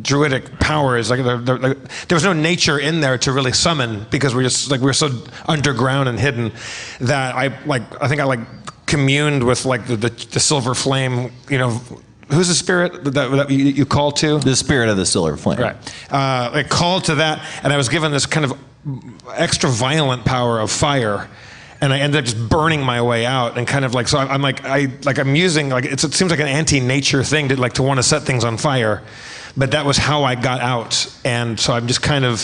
druidic powers, there was no nature in there to really summon because we were so underground and hidden that I think I communed with the silver flame. Who's the spirit that you call to? The spirit of the silver flame. Right. I called to that, and I was given this kind of extra violent power of fire. And I ended up just burning my way out, and kind of so I'm using it seems like an anti-nature thing to want to set things on fire, but that was how I got out, and so I'm just I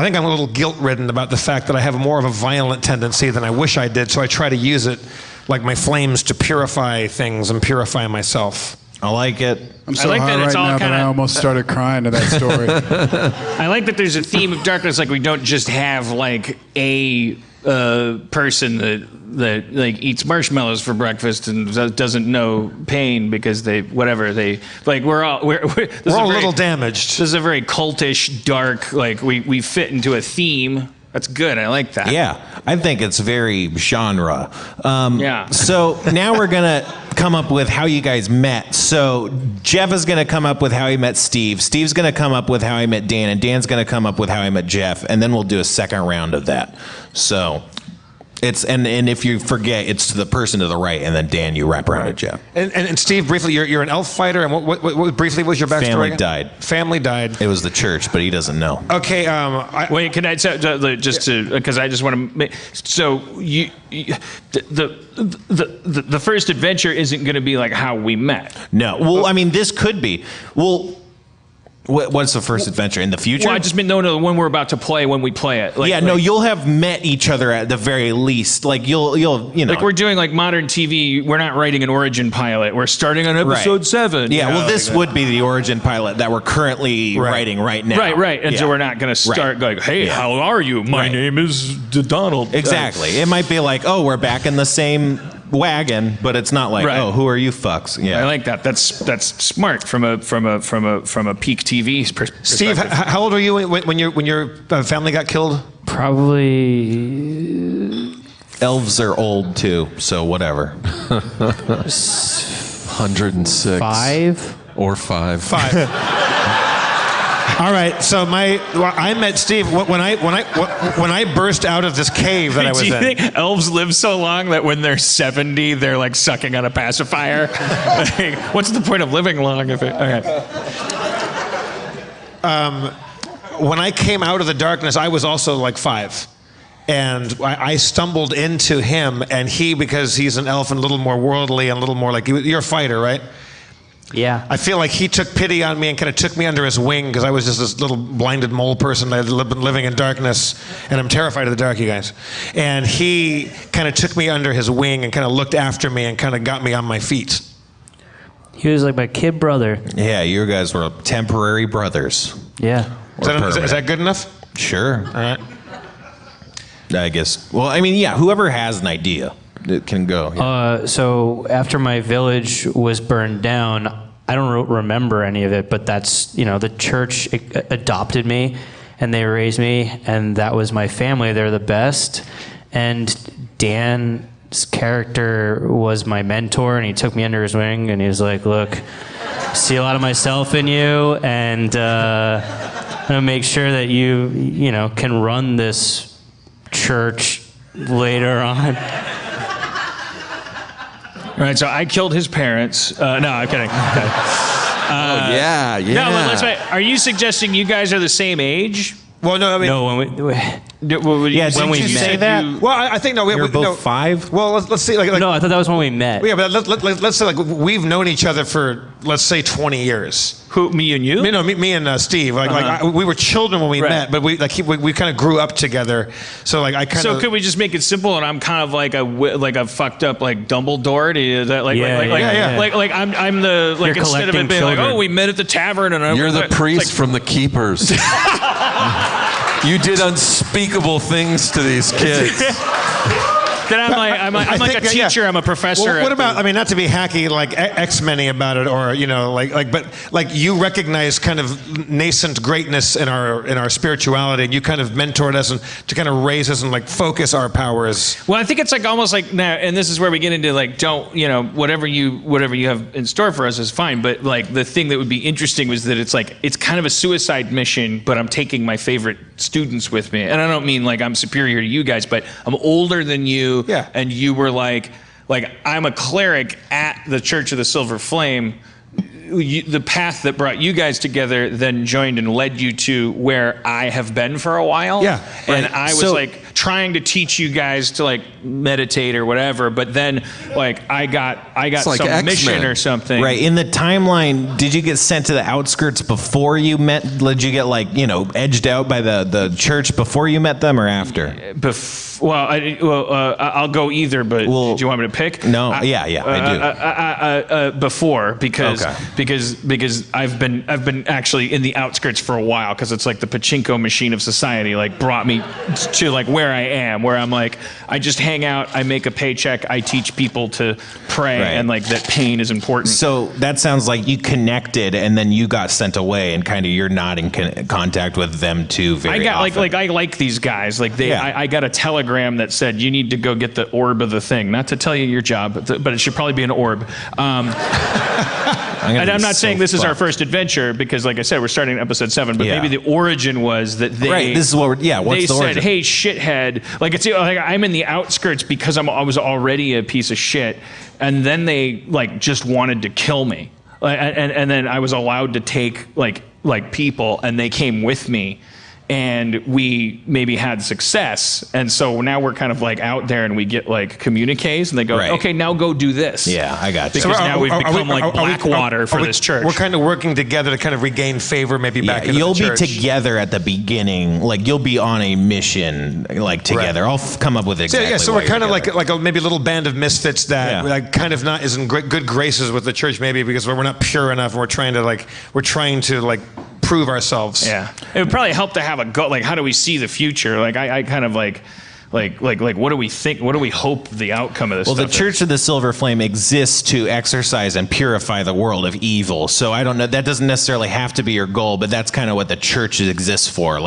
think I'm a little guilt-ridden about the fact that I have more of a violent tendency than I wish I did, so I try to use it like my flames to purify things and purify myself. I like it. I'm so hot right now that I almost started crying to that story. I like that there's a theme of darkness. Like we don't just have a person that eats marshmallows for breakfast and doesn't know pain because we're all a little damaged. This is a very cultish, dark. We fit into a theme. That's good. I like that. Yeah, I think it's very genre. Yeah. So now we're gonna come up with how you guys met. So Jeff is gonna come up with how he met Steve. Steve's gonna come up with how he met Dan, and Dan's gonna come up with how he met Jeff, and then we'll do a second round of that. So It's and if you forget, it's to the person to the right, and then Dan, you wrap around it, Jeff. And Steve, briefly, you're an elf fighter, and what briefly was your backstory? Family again? died. Family died. It was the church, but he doesn't know. Okay. Wait, can I just to because I just want to make so the first adventure isn't going to be like how we met. No. Well, I mean, this could be. Well, what's the first adventure in the future? Well, I just mean no, when we're about to play, when we play it. Like, no, you'll have met each other at the very least. Like you'll you know. Like we're doing like modern TV. We're not writing an origin pilot. We're starting on episode 7. Yeah. Well, this would be the origin pilot that we're currently writing right now. Right. And so we're not going to start going, hey, how are you? My name is Donald. Exactly. It might be like, oh, we're back in the same wagon, but it's not like, oh, who are you fucks? Yeah. I like that. That's smart from a peak TV perspective. Steve, how old were you when your family got killed? Probably. Elves are old too, so whatever. 106. 5 or 5. 5. All right, so I met Steve when I burst out of this cave that I was in. Do you think elves live so long that when they're 70, they're like sucking on a pacifier? Like, what's the point of living long if it? Okay. When I came out of the darkness, I was also like 5. And I stumbled into him, and he, because he's an elf and a little more worldly and a little more like, you're a fighter, right? Yeah. I feel like he took pity on me and kind of took me under his wing because I was just this little blinded mole person that had been living in darkness, and I'm terrified of the dark, you guys. And he kind of took me under his wing and kind of looked after me and kind of got me on my feet. He was like my kid brother. Yeah, you guys were temporary brothers. Yeah. Is that good enough? Sure. All right. I guess. Well, I mean, yeah, whoever has an idea, it can go. Yeah. So after my village was burned down, I don't remember any of it, but that's, the church adopted me and they raised me, and that was my family. They're the best. And Dan's character was my mentor, and he took me under his wing, and he was like, look, see a lot of myself in you, and I'm going to make sure that you can run this church later on. All right, so I killed his parents. No, I'm kidding. Yeah. No, let's wait. Are you suggesting you guys are the same age? Well, no, I mean... No, when we when we say that? Well, I think no. We're both 5. Well, let's see. Like, no, I thought that was when we met. Yeah, but let's say like we've known each other for, let's say, 20 years. Who? Me and you? Me and Steve. We were children when we met, but we kind of grew up together. So like I kind of. So could we just make it simple? And I'm kind of like a fucked up like Dumbledore. Is that like I'm the like, instead of it being like, oh, we met at the tavern, and you're the priest from the Keepers. You did unspeakable things to these kids. Then I'm like a teacher. Yeah. I'm a professor. Well, what about? I mean, not to be hacky, like X-Men-y about it, or but like you recognize kind of nascent greatness in our spirituality, and you kind of mentored us and to kind of raise us and like focus our powers. Well, I think it's like almost like now, and this is where we get into like, whatever you have in store for us is fine, but like the thing that would be interesting was that it's kind of a suicide mission, but I'm taking my favorite students with me, and I don't mean like I'm superior to you guys, but I'm older than you. Yeah. And you were like I'm a cleric at the Church of the Silver Flame. The path that brought you guys together then joined and led you to where I have been for a while. Yeah. Right. And I was like trying to teach you guys to like meditate or whatever, but then like I got some X-Men. mission or something. Right. In the timeline, did you get sent to the outskirts before you met? Did you get edged out by the church before you met them or after? I'll go either, but do you want me to pick? No. I do. Before because I've been actually in the outskirts for a while, because it's like the pachinko machine of society like brought me to like where I am, where I'm like I just hang out, I make a paycheck, I teach people to pray, and like that pain is important. So that sounds like you connected and then you got sent away, and kind of you're not in contact with them too very often. I like these guys. Like I got a telegram telegram that said, you need to go get the orb of the thing. Not to tell you your job, but it should probably be an orb. And I'm not saying this is our first adventure because, like I said, we're starting episode 7. But maybe the origin was that they This is what. What's they the said, origin? "Hey, shithead!" Like I'm in the outskirts because I was already a piece of shit, and then they just wanted to kill me, and then I was allowed to take like people, and they came with me. And we maybe had success, and so now we're kind of out there, and we get communiques, and they go, "Okay, now go do this." Yeah, I got you. Because now we've become Blackwater for this church. We're kind of working together to kind of regain favor, maybe back in the church. You'll be together at the beginning, you'll be on a mission, together. Right. I'll come up with exactly. So we're kind of like a maybe a little band of misfits that kind of not is in good graces with the church, maybe because we're not pure enough, and we're trying to prove ourselves. Yeah, it would probably help to have a go. How do we see the future? I kind of what do we think? What do we hope the outcome of this? Well, stuff the Church of the Silver Flame exists to exorcise and purify the world of evil. So I don't know. That doesn't necessarily have to be your goal, but that's kind of what the church exists for.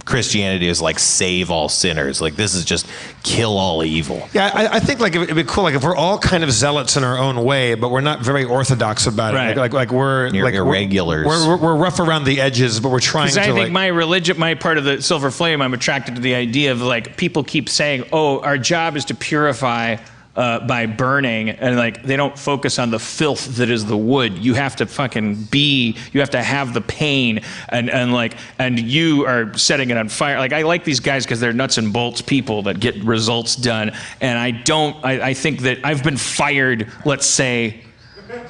Christianity is save all sinners. This is just kill all evil. Yeah, I think it'd be cool if we're all kind of zealots in our own way, but we're not very orthodox about it. Right. We're irregulars. We're rough around the edges, but we're trying to. I think my religion, my part of the Silver Flame, I'm attracted to the idea of people keep saying, "Oh, our job is to purify." By burning, and they don't focus on the filth that is the wood. You have to you have to have the pain, and you are setting it on fire. I like these guys because they're nuts and bolts people that get results done, and I think that I've been fired, let's say,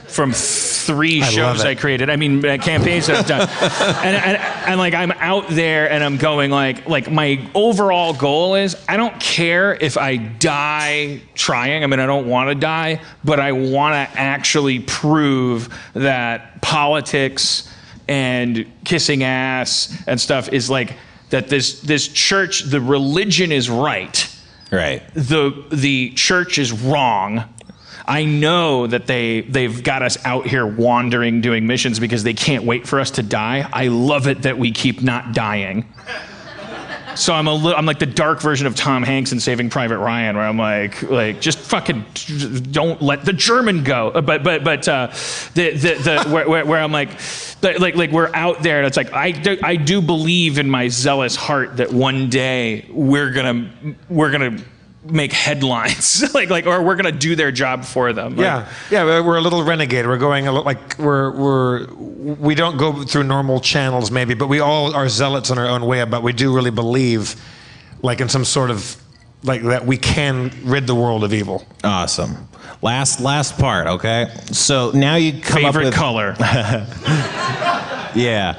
from 3 shows I created. I mean, campaigns that I've done. and I'm out there and I'm going my overall goal is I don't care if I die trying. I mean, I don't want to die, but I want to actually prove that politics and kissing ass and stuff is that this church, the religion is right. Right. The church is wrong. I know that they've got us out here wandering, doing missions because they can't wait for us to die. I love it that we keep not dying. So I'm like the dark version of Tom Hanks in Saving Private Ryan, where I'm just fucking don't let the German go. But where I'm we're out there, and it's I do believe in my zealous heart that one day we're gonna make headlines, or we're gonna do their job for them. We're a little renegade. We're going we don't go through normal channels maybe, but we all are zealots in our own way. But we do really believe, in some sort of that we can rid the world of evil. Awesome. Last part. Okay. So now you come up with color. Yeah.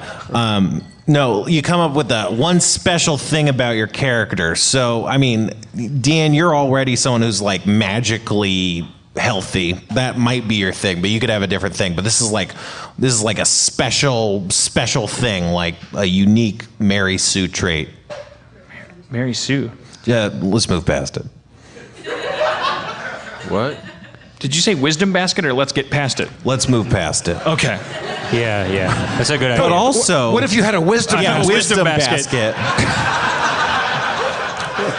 No, you come up with one special thing about your character. So, I mean, Dean, you're already someone who's magically healthy. That might be your thing, but you could have a different thing. But this is like a special thing, like a unique Mary Sue trait. Mary Sue. Yeah, let's move past it. What? Did you say wisdom basket or let's get past it? Let's move past it. Okay. Yeah. That's a good idea. But also, what if you had a wisdom basket?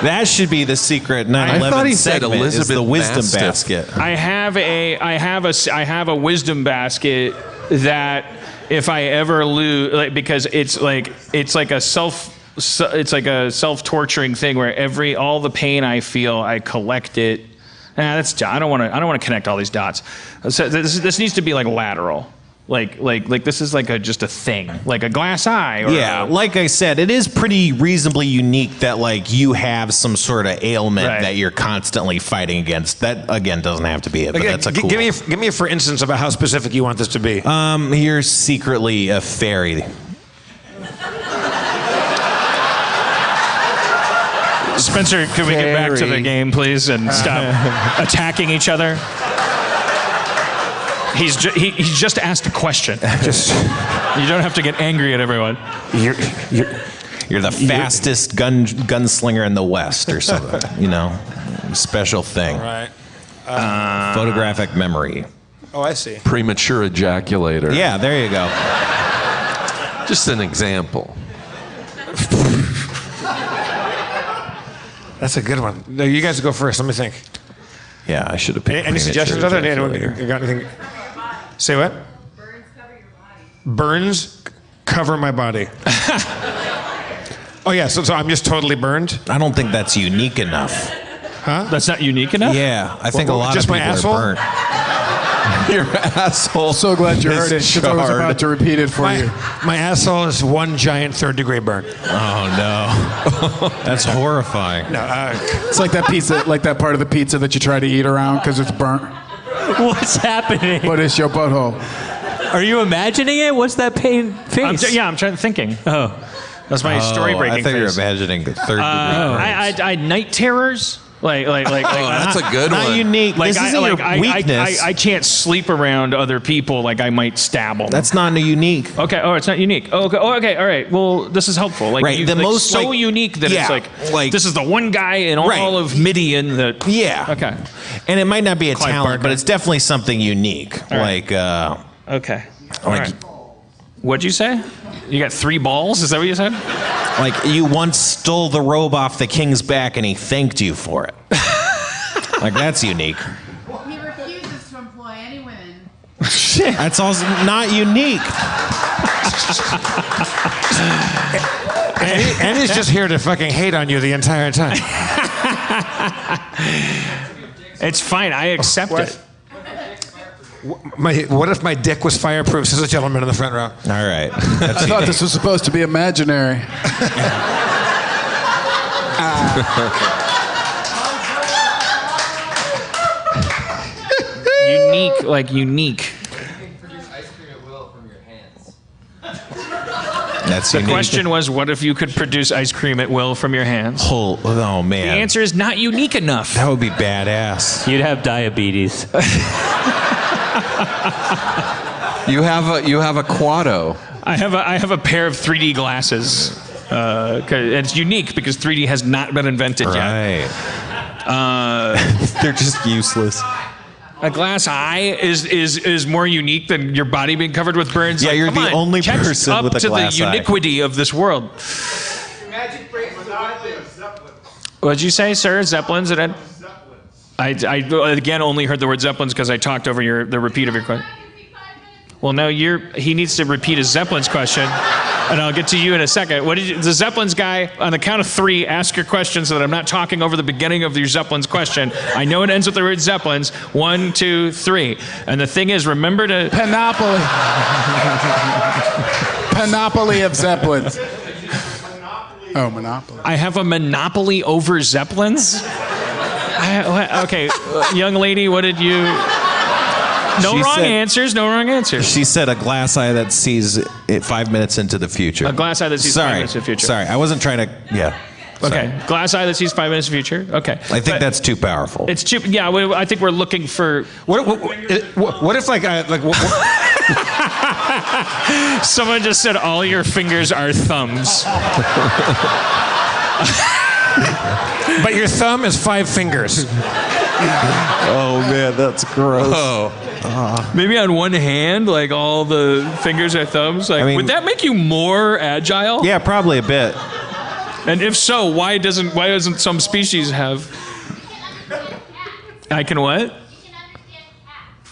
That should be the secret 9/11 I thought he segment. said Elizabeth is the wisdom Mastiff. basket. I have a wisdom basket that if I ever lose, because it's like a self-torturing thing where all the pain I feel, I collect it. I don't want to connect all these dots. So this needs to be lateral. Like this is just a thing, like a glass eye. Like I said, it is pretty reasonably unique that you have some sort of ailment that you're constantly fighting against. That again doesn't have to be it, but that's a cool. Give me a for instance about how specific you want this to be. You're secretly a fairy. Spencer, could we get back to the game, please, and stop attacking each other? He's just asked a question. You don't have to get angry at everyone. You're the fastest gunslinger in the West, or something. Special thing. All right. Photographic memory. Oh, I see. Premature ejaculator. Yeah, there you go. Just an example. That's a good one. No, you guys go first. Let me think. Yeah, I should have picked. Any suggestions other than anyone got anything? Say what? Burns cover my body. Oh yeah, so I'm just totally burned. I don't think that's unique enough. Huh? That's not unique enough? Yeah, I think a lot just of my people asshole? are burnt. Your asshole. So glad you heard it, because I was about to repeat it for you. My asshole is one giant third-degree burn. Oh no, that's horrifying. No, It's like that pizza, like that part of the pizza that you try to eat around because it's burnt. What's happening? But it's your butthole. Are you imagining it? What's that pain face? I'm trying to thinking. Oh, that's my story breaking. I thought you were face. imagining the third degree. I had night terrors. Like, that's a good not one. unique. Like, This isn't your weakness. I can't sleep around other people. Like, I might stab them. That's not unique. Okay. Oh, it's not unique. Oh, okay. Oh, okay. All right. Well, this is helpful. Like, Right, the most, so like- unique that yeah, it's like- this is the one guy in all Right. of Midian that. Yeah. Okay. And it might not be a Clive talent, Barker. but it's definitely something unique. right. Like, Okay. All like, right. What'd you say? You got 3 balls? Is that what you said? like you once stole the robe off the king's back and he thanked you for it. Like that's unique. He refuses to employ any women. That's also not unique. and he's just here to fucking hate on you the entire time. It's fine. I accept it. What if my dick was fireproof? Says a gentleman in the front row. All right. I thought this was supposed to be imaginary. Unique, like unique. That's The unique. question was, what if you could produce ice cream at will from your hands? Oh man. The answer is not unique enough. That would be badass. You'd have diabetes. You have a quado. I have a pair of 3D glasses. It's unique because 3D has not been invented yet. Right. They're just useless. A glass eye is more unique than your body being covered with burns. Yeah, Like, you're come the on, only catch person up with a to glass the eye. uniquity of this world. What'd you say, sir? Zeppelins? I again only heard the word Zeppelins because I talked over the repeat of your question. Well, no, he needs to repeat his Zeppelins question, and I'll get to you in a second. The Zeppelins guy, on the count of 3, ask your question so that I'm not talking over the beginning of your Zeppelins question. I know it ends with the word Zeppelins. 1, 2, 3. And the thing is, remember to... Panoply. Panoply of Zeppelins. Oh, Monopoly. I have a monopoly over Zeppelins? Okay, young lady, what did you... No wrong answers. She said a glass eye that sees it 5 minutes into the future. A glass eye that sees 5 minutes in the future. Sorry, I wasn't trying to. Yeah. Okay, Sorry. glass eye that sees 5 minutes in the future. Okay. I think that's too powerful. It's too. Yeah, I think we're looking for. What if Someone just said all your fingers are thumbs. But your thumb is 5 fingers. Oh man, that's gross. Maybe on one hand, like all the fingers are thumbs. Like, would that make you more agile? Yeah, probably a bit. And if so, why doesn't some species have? I can what?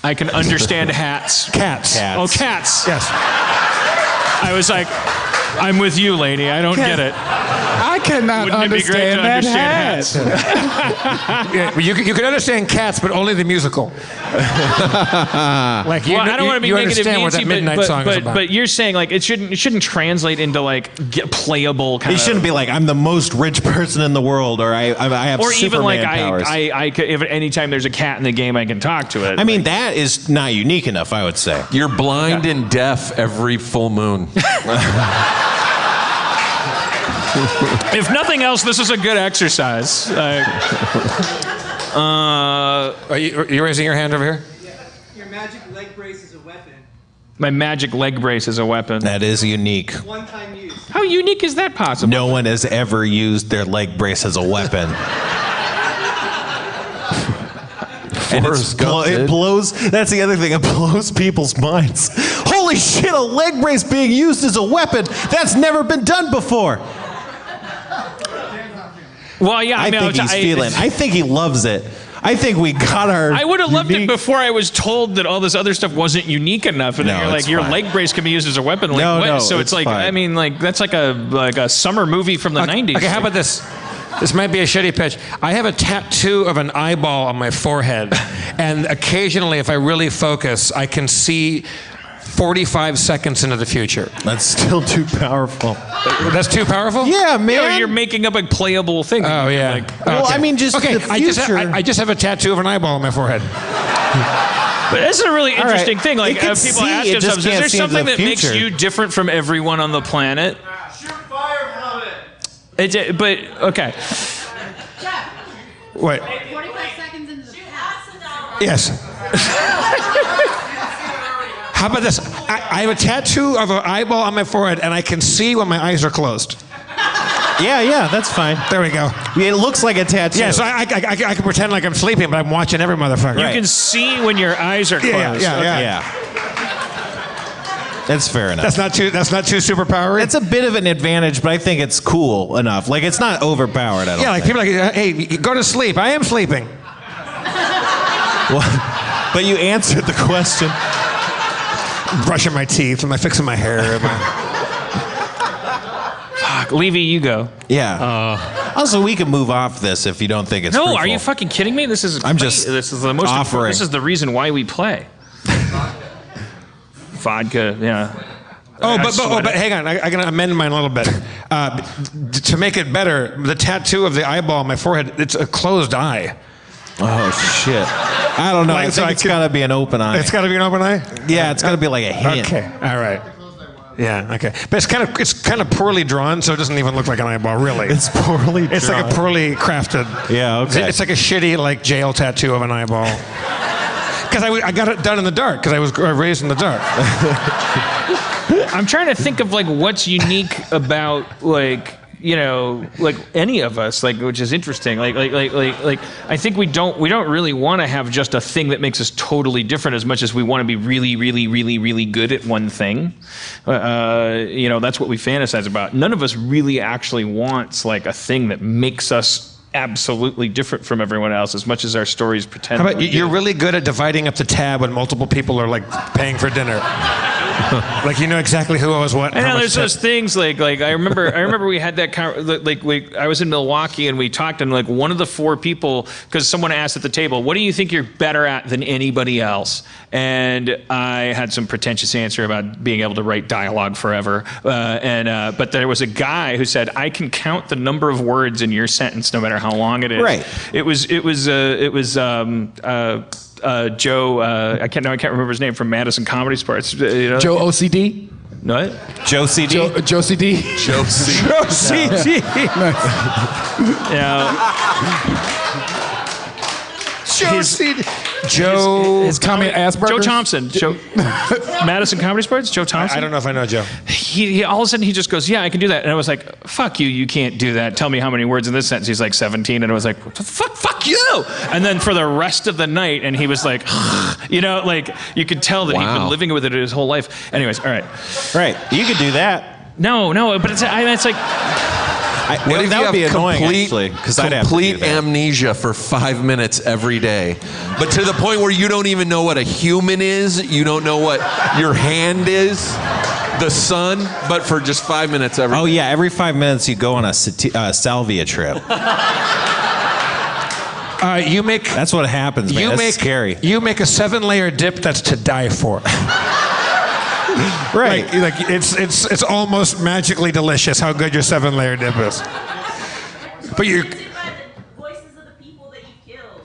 I can understand hats. Cats. Oh, cats. Yes. I was like, I'm with you, lady. I don't get it. I cannot Wouldn't it be great to understand that understand hat. Yeah, you can understand Cats, but only the musical. Like Well, I don't want to be you negative understand what Nancy, that midnight song is about. but you're saying like it shouldn't translate into like playable kind It of. shouldn't be like I'm the most rich person in the world, or I have Or Superman even like powers. I could, if anytime there's a cat in the game, I can talk to it. I mean, that is not unique enough, I would say. You're blind and deaf every full moon. If nothing else, this is a good exercise. Are you raising your hand over here? Your magic leg brace is a weapon. My magic leg brace is a weapon. That is unique. One-time use. How unique is that possible? No one has ever used their leg brace as a weapon. And it blows. That's the other thing. It blows people's minds. Holy shit! A leg brace being used as a weapon. That's never been done before. Well, yeah, I think he's feeling. I think he loves it. I think we got our. I would have loved it before I was told that all this other stuff wasn't unique enough, and No, then you're like, it's your fine. leg brace can be used as a weapon. Like, No, what? no, So it's like, fine. I mean, like that's like a summer movie from the '90s. Okay, how about this? This might be a shitty pitch. I have a tattoo of an eyeball on my forehead, and occasionally, if I really focus, I can see 45 seconds into the future. That's still too powerful. That's too powerful? Yeah, man. Yeah, you're making up a playable thing. Oh, yeah. Like, Well, I mean, just Okay, the future. I just have a tattoo of an eyeball on my forehead. but this is a really All right. interesting thing. Like, It can people see, ask it themselves, just is can't there see into something the that makes future. you different from everyone on the planet? But okay. Wait. 45 seconds into the past. Yes. How about this? I have a tattoo of an eyeball on my forehead, and I can see when my eyes are closed. Yeah, that's fine. There we go. It looks like a tattoo. Yeah, so I can pretend like I'm sleeping, but I'm watching every motherfucker. You can see when your eyes are closed. Yeah. That's fair enough. That's not too superpowery. It's a bit of an advantage, but I think it's cool enough. Like, it's not overpowered at all. Yeah, like people are like, hey, go to sleep. I am sleeping. Well, but you answered the question. Brushing my teeth. Am I fixing my hair? Fuck, Levy, you go. Yeah. Also, we can move off this if you don't think it's No, fruitful. are you fucking kidding me? This is I'm just this is the most offering. This is the reason why we play. Vodka, yeah. Oh, but hang on. I'm going to amend mine a little bit. To make it better, the tattoo of the eyeball on my forehead, it's a closed eye. Oh, shit. I don't know. Like, I so think it's got to be an open eye. It's got to be an open eye? Yeah, it's got to be like a hint. Okay, all right. Yeah, okay. But it's kind of poorly drawn, so it doesn't even look like an eyeball, really. It's poorly drawn. It's like a poorly crafted. Yeah, okay. It's like a shitty like jail tattoo of an eyeball. Because I got it done in the dark, because I was raised in the dark. I'm trying to think of like what's unique about like any of us, like, which is interesting. Like I think we don't really want to have just a thing that makes us totally different as much as we want to be really, really, really, really good at one thing. That's what we fantasize about. None of us really actually wants like a thing that makes us absolutely different from everyone else as much as our stories pretend. How about you're really good at dividing up the tab when multiple people are like paying for dinner. Like you know exactly who owes what. I know there's those things like I remember we had that I was in Milwaukee and we talked and like one of the four people, because someone asked at the table, what do you think you're better at than anybody else? And I had some pretentious answer about being able to write dialogue forever, but there was a guy who said, I can count the number of words in your sentence no matter how long it is. Right. It was Joe. I can't remember his name from Madison Comedy Sports. Joe OCD? What? Joe CD? Joe CD? Joe C. Joe CD. Joe CD. Joe. His Tommy Asperger's? Joe Thompson. Madison Comedy Sports. Joe Thompson. I don't know if I know Joe. He all of a sudden he just goes, yeah, I can do that. And I was like, fuck you, you can't do that. Tell me how many words in this sentence. He's like 17. And I was like, fuck you. And then for the rest of the night, and he was like, like you could tell that he'd been living with it his whole life. Anyways, all right. Right. You could do that. No, but it's like. What if that you would be have annoying, complete, actually, 'cause I'd have to do complete that. amnesia for 5 minutes every day, but to the point where you don't even know what a human is, you don't know what your hand is, the sun, but for just 5 minutes every day. Oh, yeah. Every 5 minutes you go on a salvia trip. That's what happens, man. That's scary. You make a 7-layer dip that's to die for. Right. Like it's almost magically delicious how good your 7-layer dip is. But you.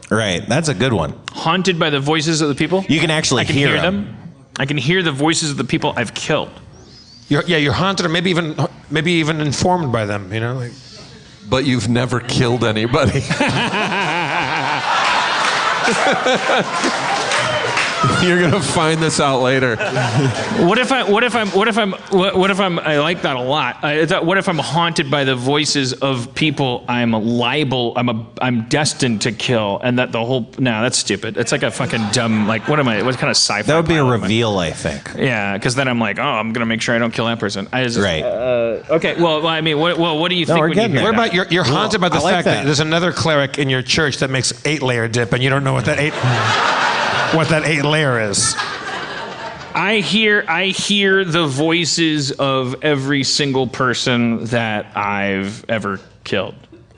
Right. That's a good one. Haunted by the voices of the people? You can actually hear them. I can hear the voices of the people I've killed. You're haunted, or maybe even informed by them. Like. But you've never killed anybody. You're gonna find this out later. What if I like that a lot. What if I'm haunted by the voices of people I'm I'm destined to kill, and that the whole, no, that's stupid. It's like a fucking dumb, like, what kind of sci-fi? That would be a reveal, I think. Yeah, because then I'm like, oh, I'm gonna make sure I don't kill that person. Right. Okay, well, I mean, what do you think when you hear What that? about you're haunted by the I like fact that that. there's another cleric in your church that makes 8-layer dip, and you don't know what that 8 layer is. I hear the voices of every single person that I've ever killed.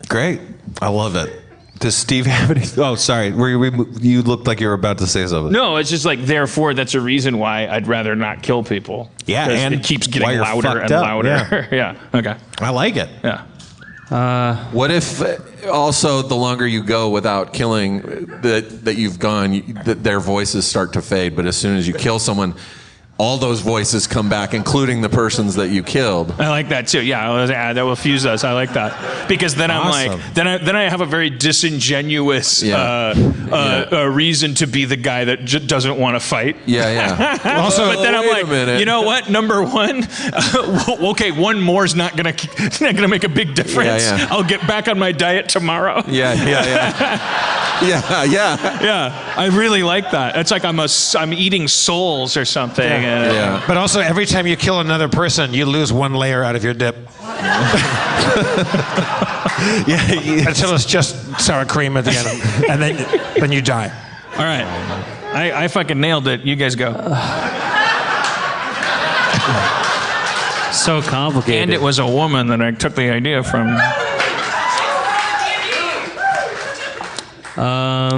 Great. I love it. Does Steve have any? Oh, sorry. You looked like you were about to say something. No, it's just like, therefore, that's a reason why I'd rather not kill people. Yeah, 'Cause and it keeps why getting you're louder fucked and up, louder. Yeah. Okay. I like it. Yeah. What if also the longer you go without killing that you've gone, that their voices start to fade, but as soon as you kill someone, all those voices come back, including the persons that you killed. I like that too. Yeah, that will fuse us. I like that because then I'm Awesome. like, then I have a very disingenuous reason to be the guy that doesn't want to fight. Yeah. Also, but then I'm wait a like, minute. you know what? Number one, okay, one more is not gonna make a big difference. Yeah. I'll get back on my diet tomorrow. Yeah. Yeah, I really like that. It's like I'm eating souls or something. Yeah. But also, every time you kill another person, you lose 1 layer out of your dip. Until it's just sour cream at the end, and then you die. All right, I fucking nailed it. You guys go. So complicated. And it was a woman that I took the idea from. I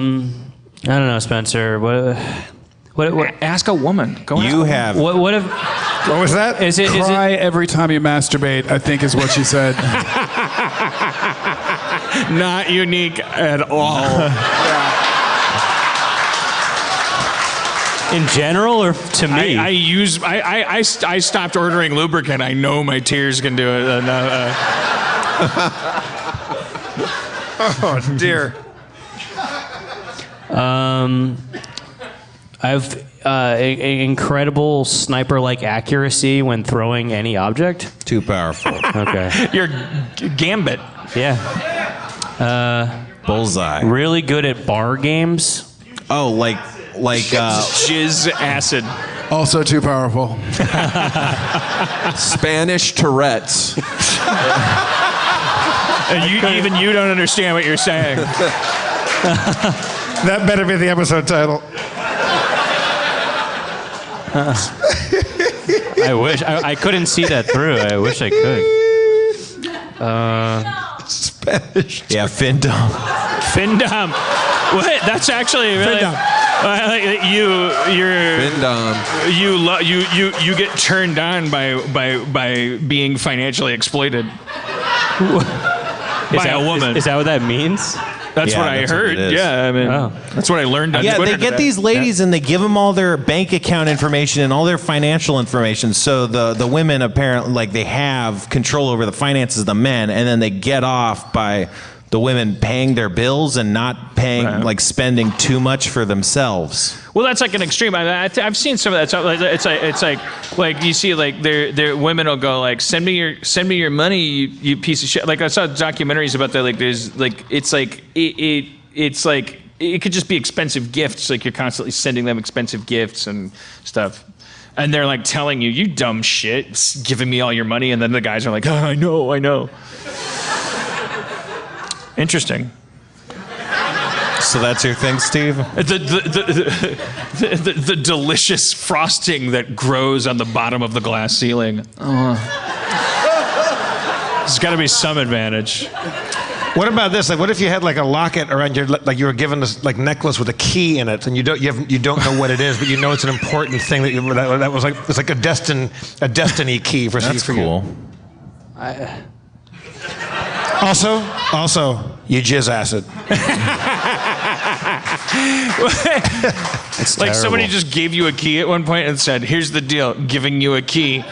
don't know, Spencer. What? Ask a woman. Go. You have. What if? What was that? Is it? Cry every time you masturbate, I think is what she said. Not unique at all. In general, or to me? I stopped ordering lubricant. I know my tears can do it. Oh dear. I've incredible sniper-like accuracy when throwing any object. Too powerful. Okay. Your gambit. Yeah. Bullseye. Really good at bar games. Oh, like Jizz acid. Also too powerful. Spanish Tourette's. Even you don't understand what you're saying. That better be the episode title. I wish I couldn't see that through. I wish I could. Spanish. Yeah, Findom. Findom. What? That's actually really. Findom. You get turned on by being financially exploited by a woman. Is that what that means? That's what I heard. Yeah, I mean, that's what I learned on Yeah, Twitter they get today. these ladies and they give them all their bank account information and all their financial information. So the women apparently, like, they have control over the finances of the men, and then they get off by the women paying their bills and not paying, like, spending too much for themselves. Well, that's like an extreme. I've seen some of that stuff. It's like you see, like, their women will go like, send me your money, you piece of shit. Like, I saw documentaries about that. Like, there's like it's like it could just be expensive gifts. Like, you're constantly sending them expensive gifts and stuff. And they're like telling you dumb shit, giving me all your money, and then the guys are like, oh, I know. Interesting. So that's your thing, Steve? The delicious frosting that grows on the bottom of the glass ceiling. There's got to be some advantage. What about this? Like, what if you had like a locket around your, like you were given this like necklace with a key in it, and you don't know what it is, but you know it's an important thing that was like, it's like a destiny key for That's for cool. You. Also, you jizz acid. Like, somebody just gave you a key at one point and said, here's the deal, giving you a key.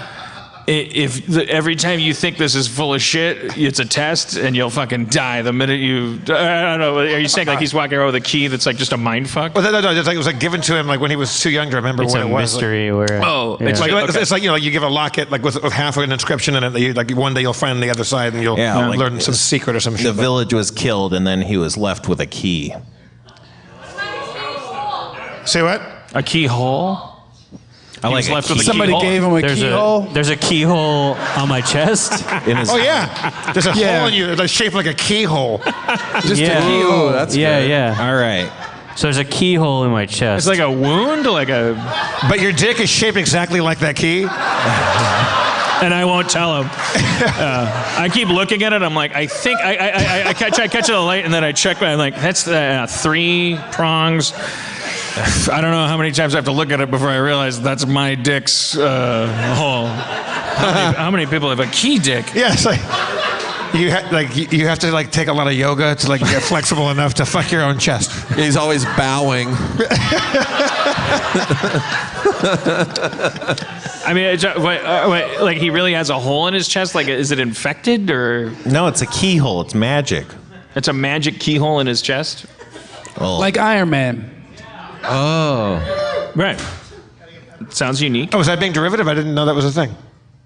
every time you think this is full of shit, it's a test, and you'll fucking die the minute you. I don't know. Are you saying like he's walking around with a key that's like just a mind fuck? Well, no, it's like it was like given to him like when he was too young to remember It's what a it was. mystery where. It's like it's like you give a locket like with half of an inscription in it. That like one day you'll find the other side and you'll learn some secret or some shit. The village was killed, and then he was left with a key. Say what? A keyhole. I like left with a Somebody keyhole. gave him a There's keyhole. There's a keyhole on my chest. Oh yeah, there's a hole in you that's shaped like a keyhole. Just a keyhole. That's yeah, good. yeah. All right. So there's a keyhole in my chest. It's like a wound, like a. But your dick is shaped exactly like that key. And I won't tell him. I keep looking at it. I'm like, I think I catch it at the light, and then I check. I'm like, that's 3 prongs. I don't know how many times I have to look at it before I realize that's my dick's hole. How many people have a key dick? Yeah, it's like you have to like take a lot of yoga to like get flexible enough to fuck your own chest. He's always bowing. I mean, wait, like he really has a hole in his chest. Like, is it infected or? No, it's a keyhole. It's magic. It's a magic keyhole in his chest. Oh. Like Iron Man. Oh. Right. Sounds unique. Oh, was that being derivative? I didn't know that was a thing.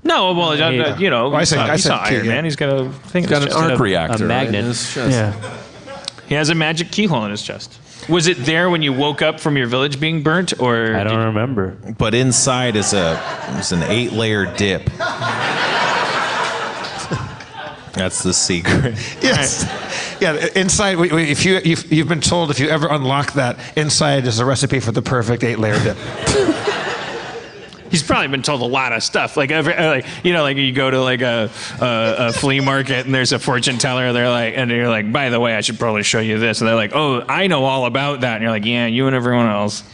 No, well, you know, Well, I said Iron Man. He's got a thing. He's got an arc reactor. a magnet. Right, in his chest. Yeah. He has a magic keyhole in his chest. Was it there when you woke up from your village being burnt, or? I don't remember. But inside is an 8-layer dip. That's the secret. Yes. Yeah. Inside, if you've been told if you ever unlock that, inside is a recipe for the perfect 8-layer dip. He's probably been told a lot of stuff. Like you go to like a flea market and there's a fortune teller. And you're like, by the way, I should probably show you this. And they're like, oh, I know all about that. And you're like, yeah, you and everyone else.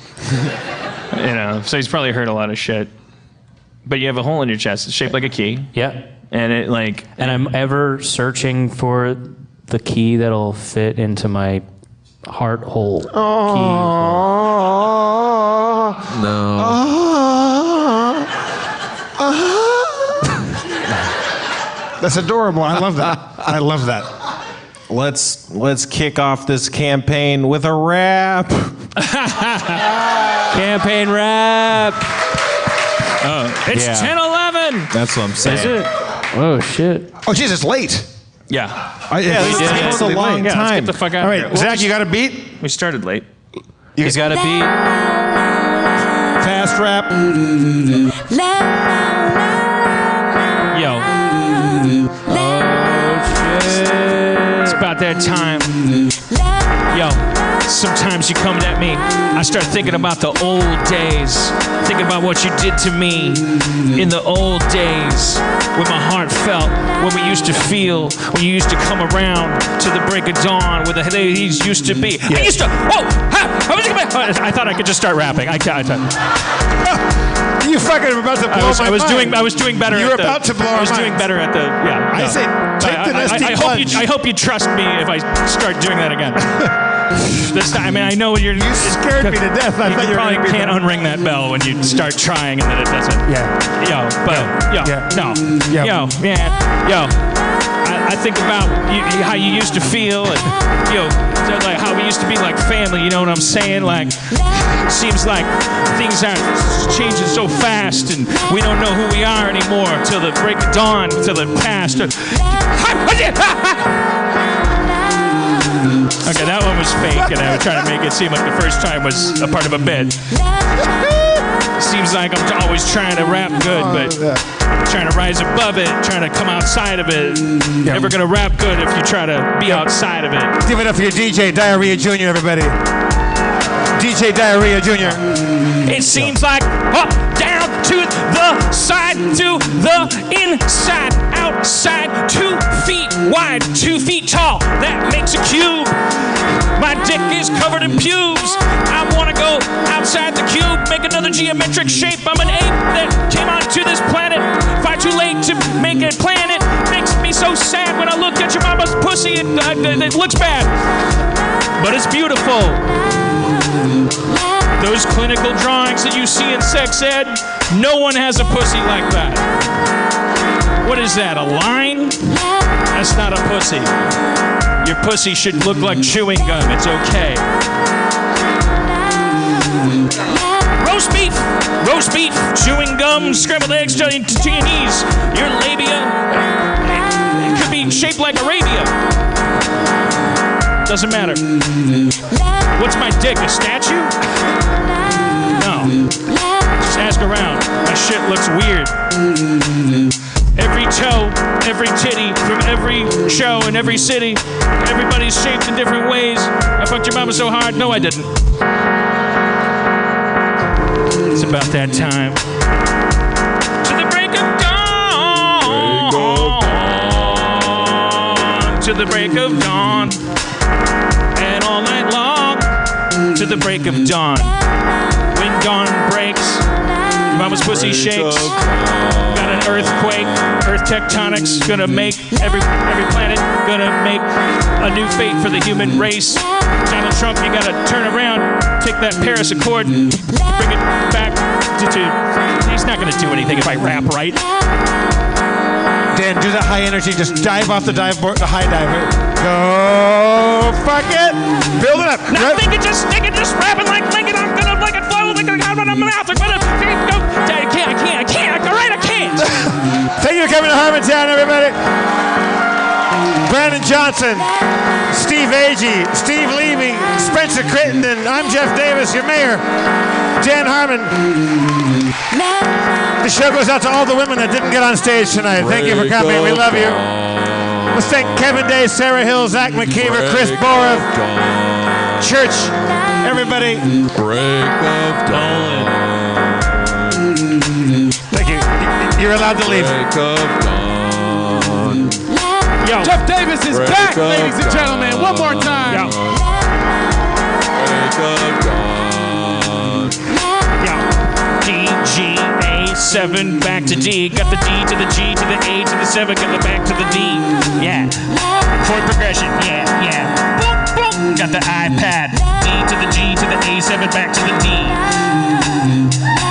So he's probably heard a lot of shit. But you have a hole in your chest. It's shaped like a key. Yeah. And it like. And I'm ever searching for the key that'll fit into my heart hole. No. That's adorable. I love that. I love that. Let's kick off this campaign with a rap. Campaign rap. It's Yeah. 10:11. That's what I'm saying. Is it? Oh shit. Oh, jeez, it's late. Yeah. It's a long Yeah, let's time. get the fuck out All of right, here. Zach, you got a beat? We started late. He's got a beat. Fast rap. Yo. It's about that time. Yo, sometimes you come at me. I start thinking about the old days. Thinking about what you did to me in the old days. When my heart felt, when we used to feel, when you used to come around to the break of dawn, where the days used to be. I used to, I thought I could just start rapping. You fucking were about to blow my mind. I was doing better. You were about to blow I was our doing minds. better at the. Yeah. I no. say, take the nasty plunge. I hope you trust me if I start doing that again. This time, I mean, I know you're. You scared me to death. I thought you were probably gonna be can't unring that bell when you start trying and then it doesn't. I think about how you used to feel and like how we used to be like family. You know what I'm saying? Like, seems like things are changing so fast and we don't know who we are anymore till the break of dawn, till the past. Okay, that one was fake, and I was trying to make it seem like the first time was a part of a bit. Seems like I'm always trying to rap good, but trying to rise above it, trying to come outside of it. Never gonna rap good if you try to be outside of it. Give it up for your DJ, Diarrhea Jr., everybody. DJ Diarrhea Jr. It seems like up, down, to the side, to the inside, outside, 2 feet wide, 2 feet tall. That makes a cube. My dick is covered in pubes. I wanna go outside the cube, make another geometric shape. I'm an ape that came onto this planet. Far too late to make a planet. Makes me so sad when I look at your mama's pussy. It looks bad, but it's beautiful. Those clinical drawings that you see in sex ed, no one has a pussy like that. What is that, a line? That's not a pussy. Your pussy should look like chewing gum. It's okay. Roast beef, chewing gum, scrambled eggs, Chinese. Your labia, it could be shaped like Arabia. Doesn't matter. What's my dick, a statue? No. Just ask around. My shit looks weird. Every toe, every titty, from every show in every city. Everybody's shaped in different ways. I fucked your mama so hard. No, I didn't. It's about that time. To the break of dawn. To the break of dawn. And all night long. To the break of dawn. When dawn breaks, your mama's pussy shakes. Got an earthquake. Earth tectonics gonna make every planet gonna make a new fate for the human race. Donald Trump, you gotta turn around, take that Paris Accord, bring it back to. He's not gonna do anything if I rap right. Dan, do the high energy. Just dive off the dive board, the high dive. Go, fuck it. Build it up. Not thinking, just rapping like Lincoln. I'm gonna like it flow, like I got on my mouth. I'm gonna go. I can't. All right, I can't. Thank you for coming to Harmontown, everybody. Brandon Johnson, Steve Agee, Steve Levy, Spencer Crittenden. I'm Jeff Davis, your mayor. Dan Harmon. The show goes out to all the women that didn't get on stage tonight. Thank you for coming. We love you. Let's thank Kevin Day, Sarah Hill, Zach McKeever, Chris Bora, Church, everybody. Break of dawn. Thank you. You're allowed to leave. Break of dawn. Yo. Jeff Davis is Break back, of ladies and dawn. gentlemen. One more time. Yo. Break of dawn. Yo. G7 back to D. Got the D to the G to the A to the 7. Got the back to the D. Yeah. Chord progression. Yeah. Boom, boom. Got the iPad. D to the G to the A7 back to the D.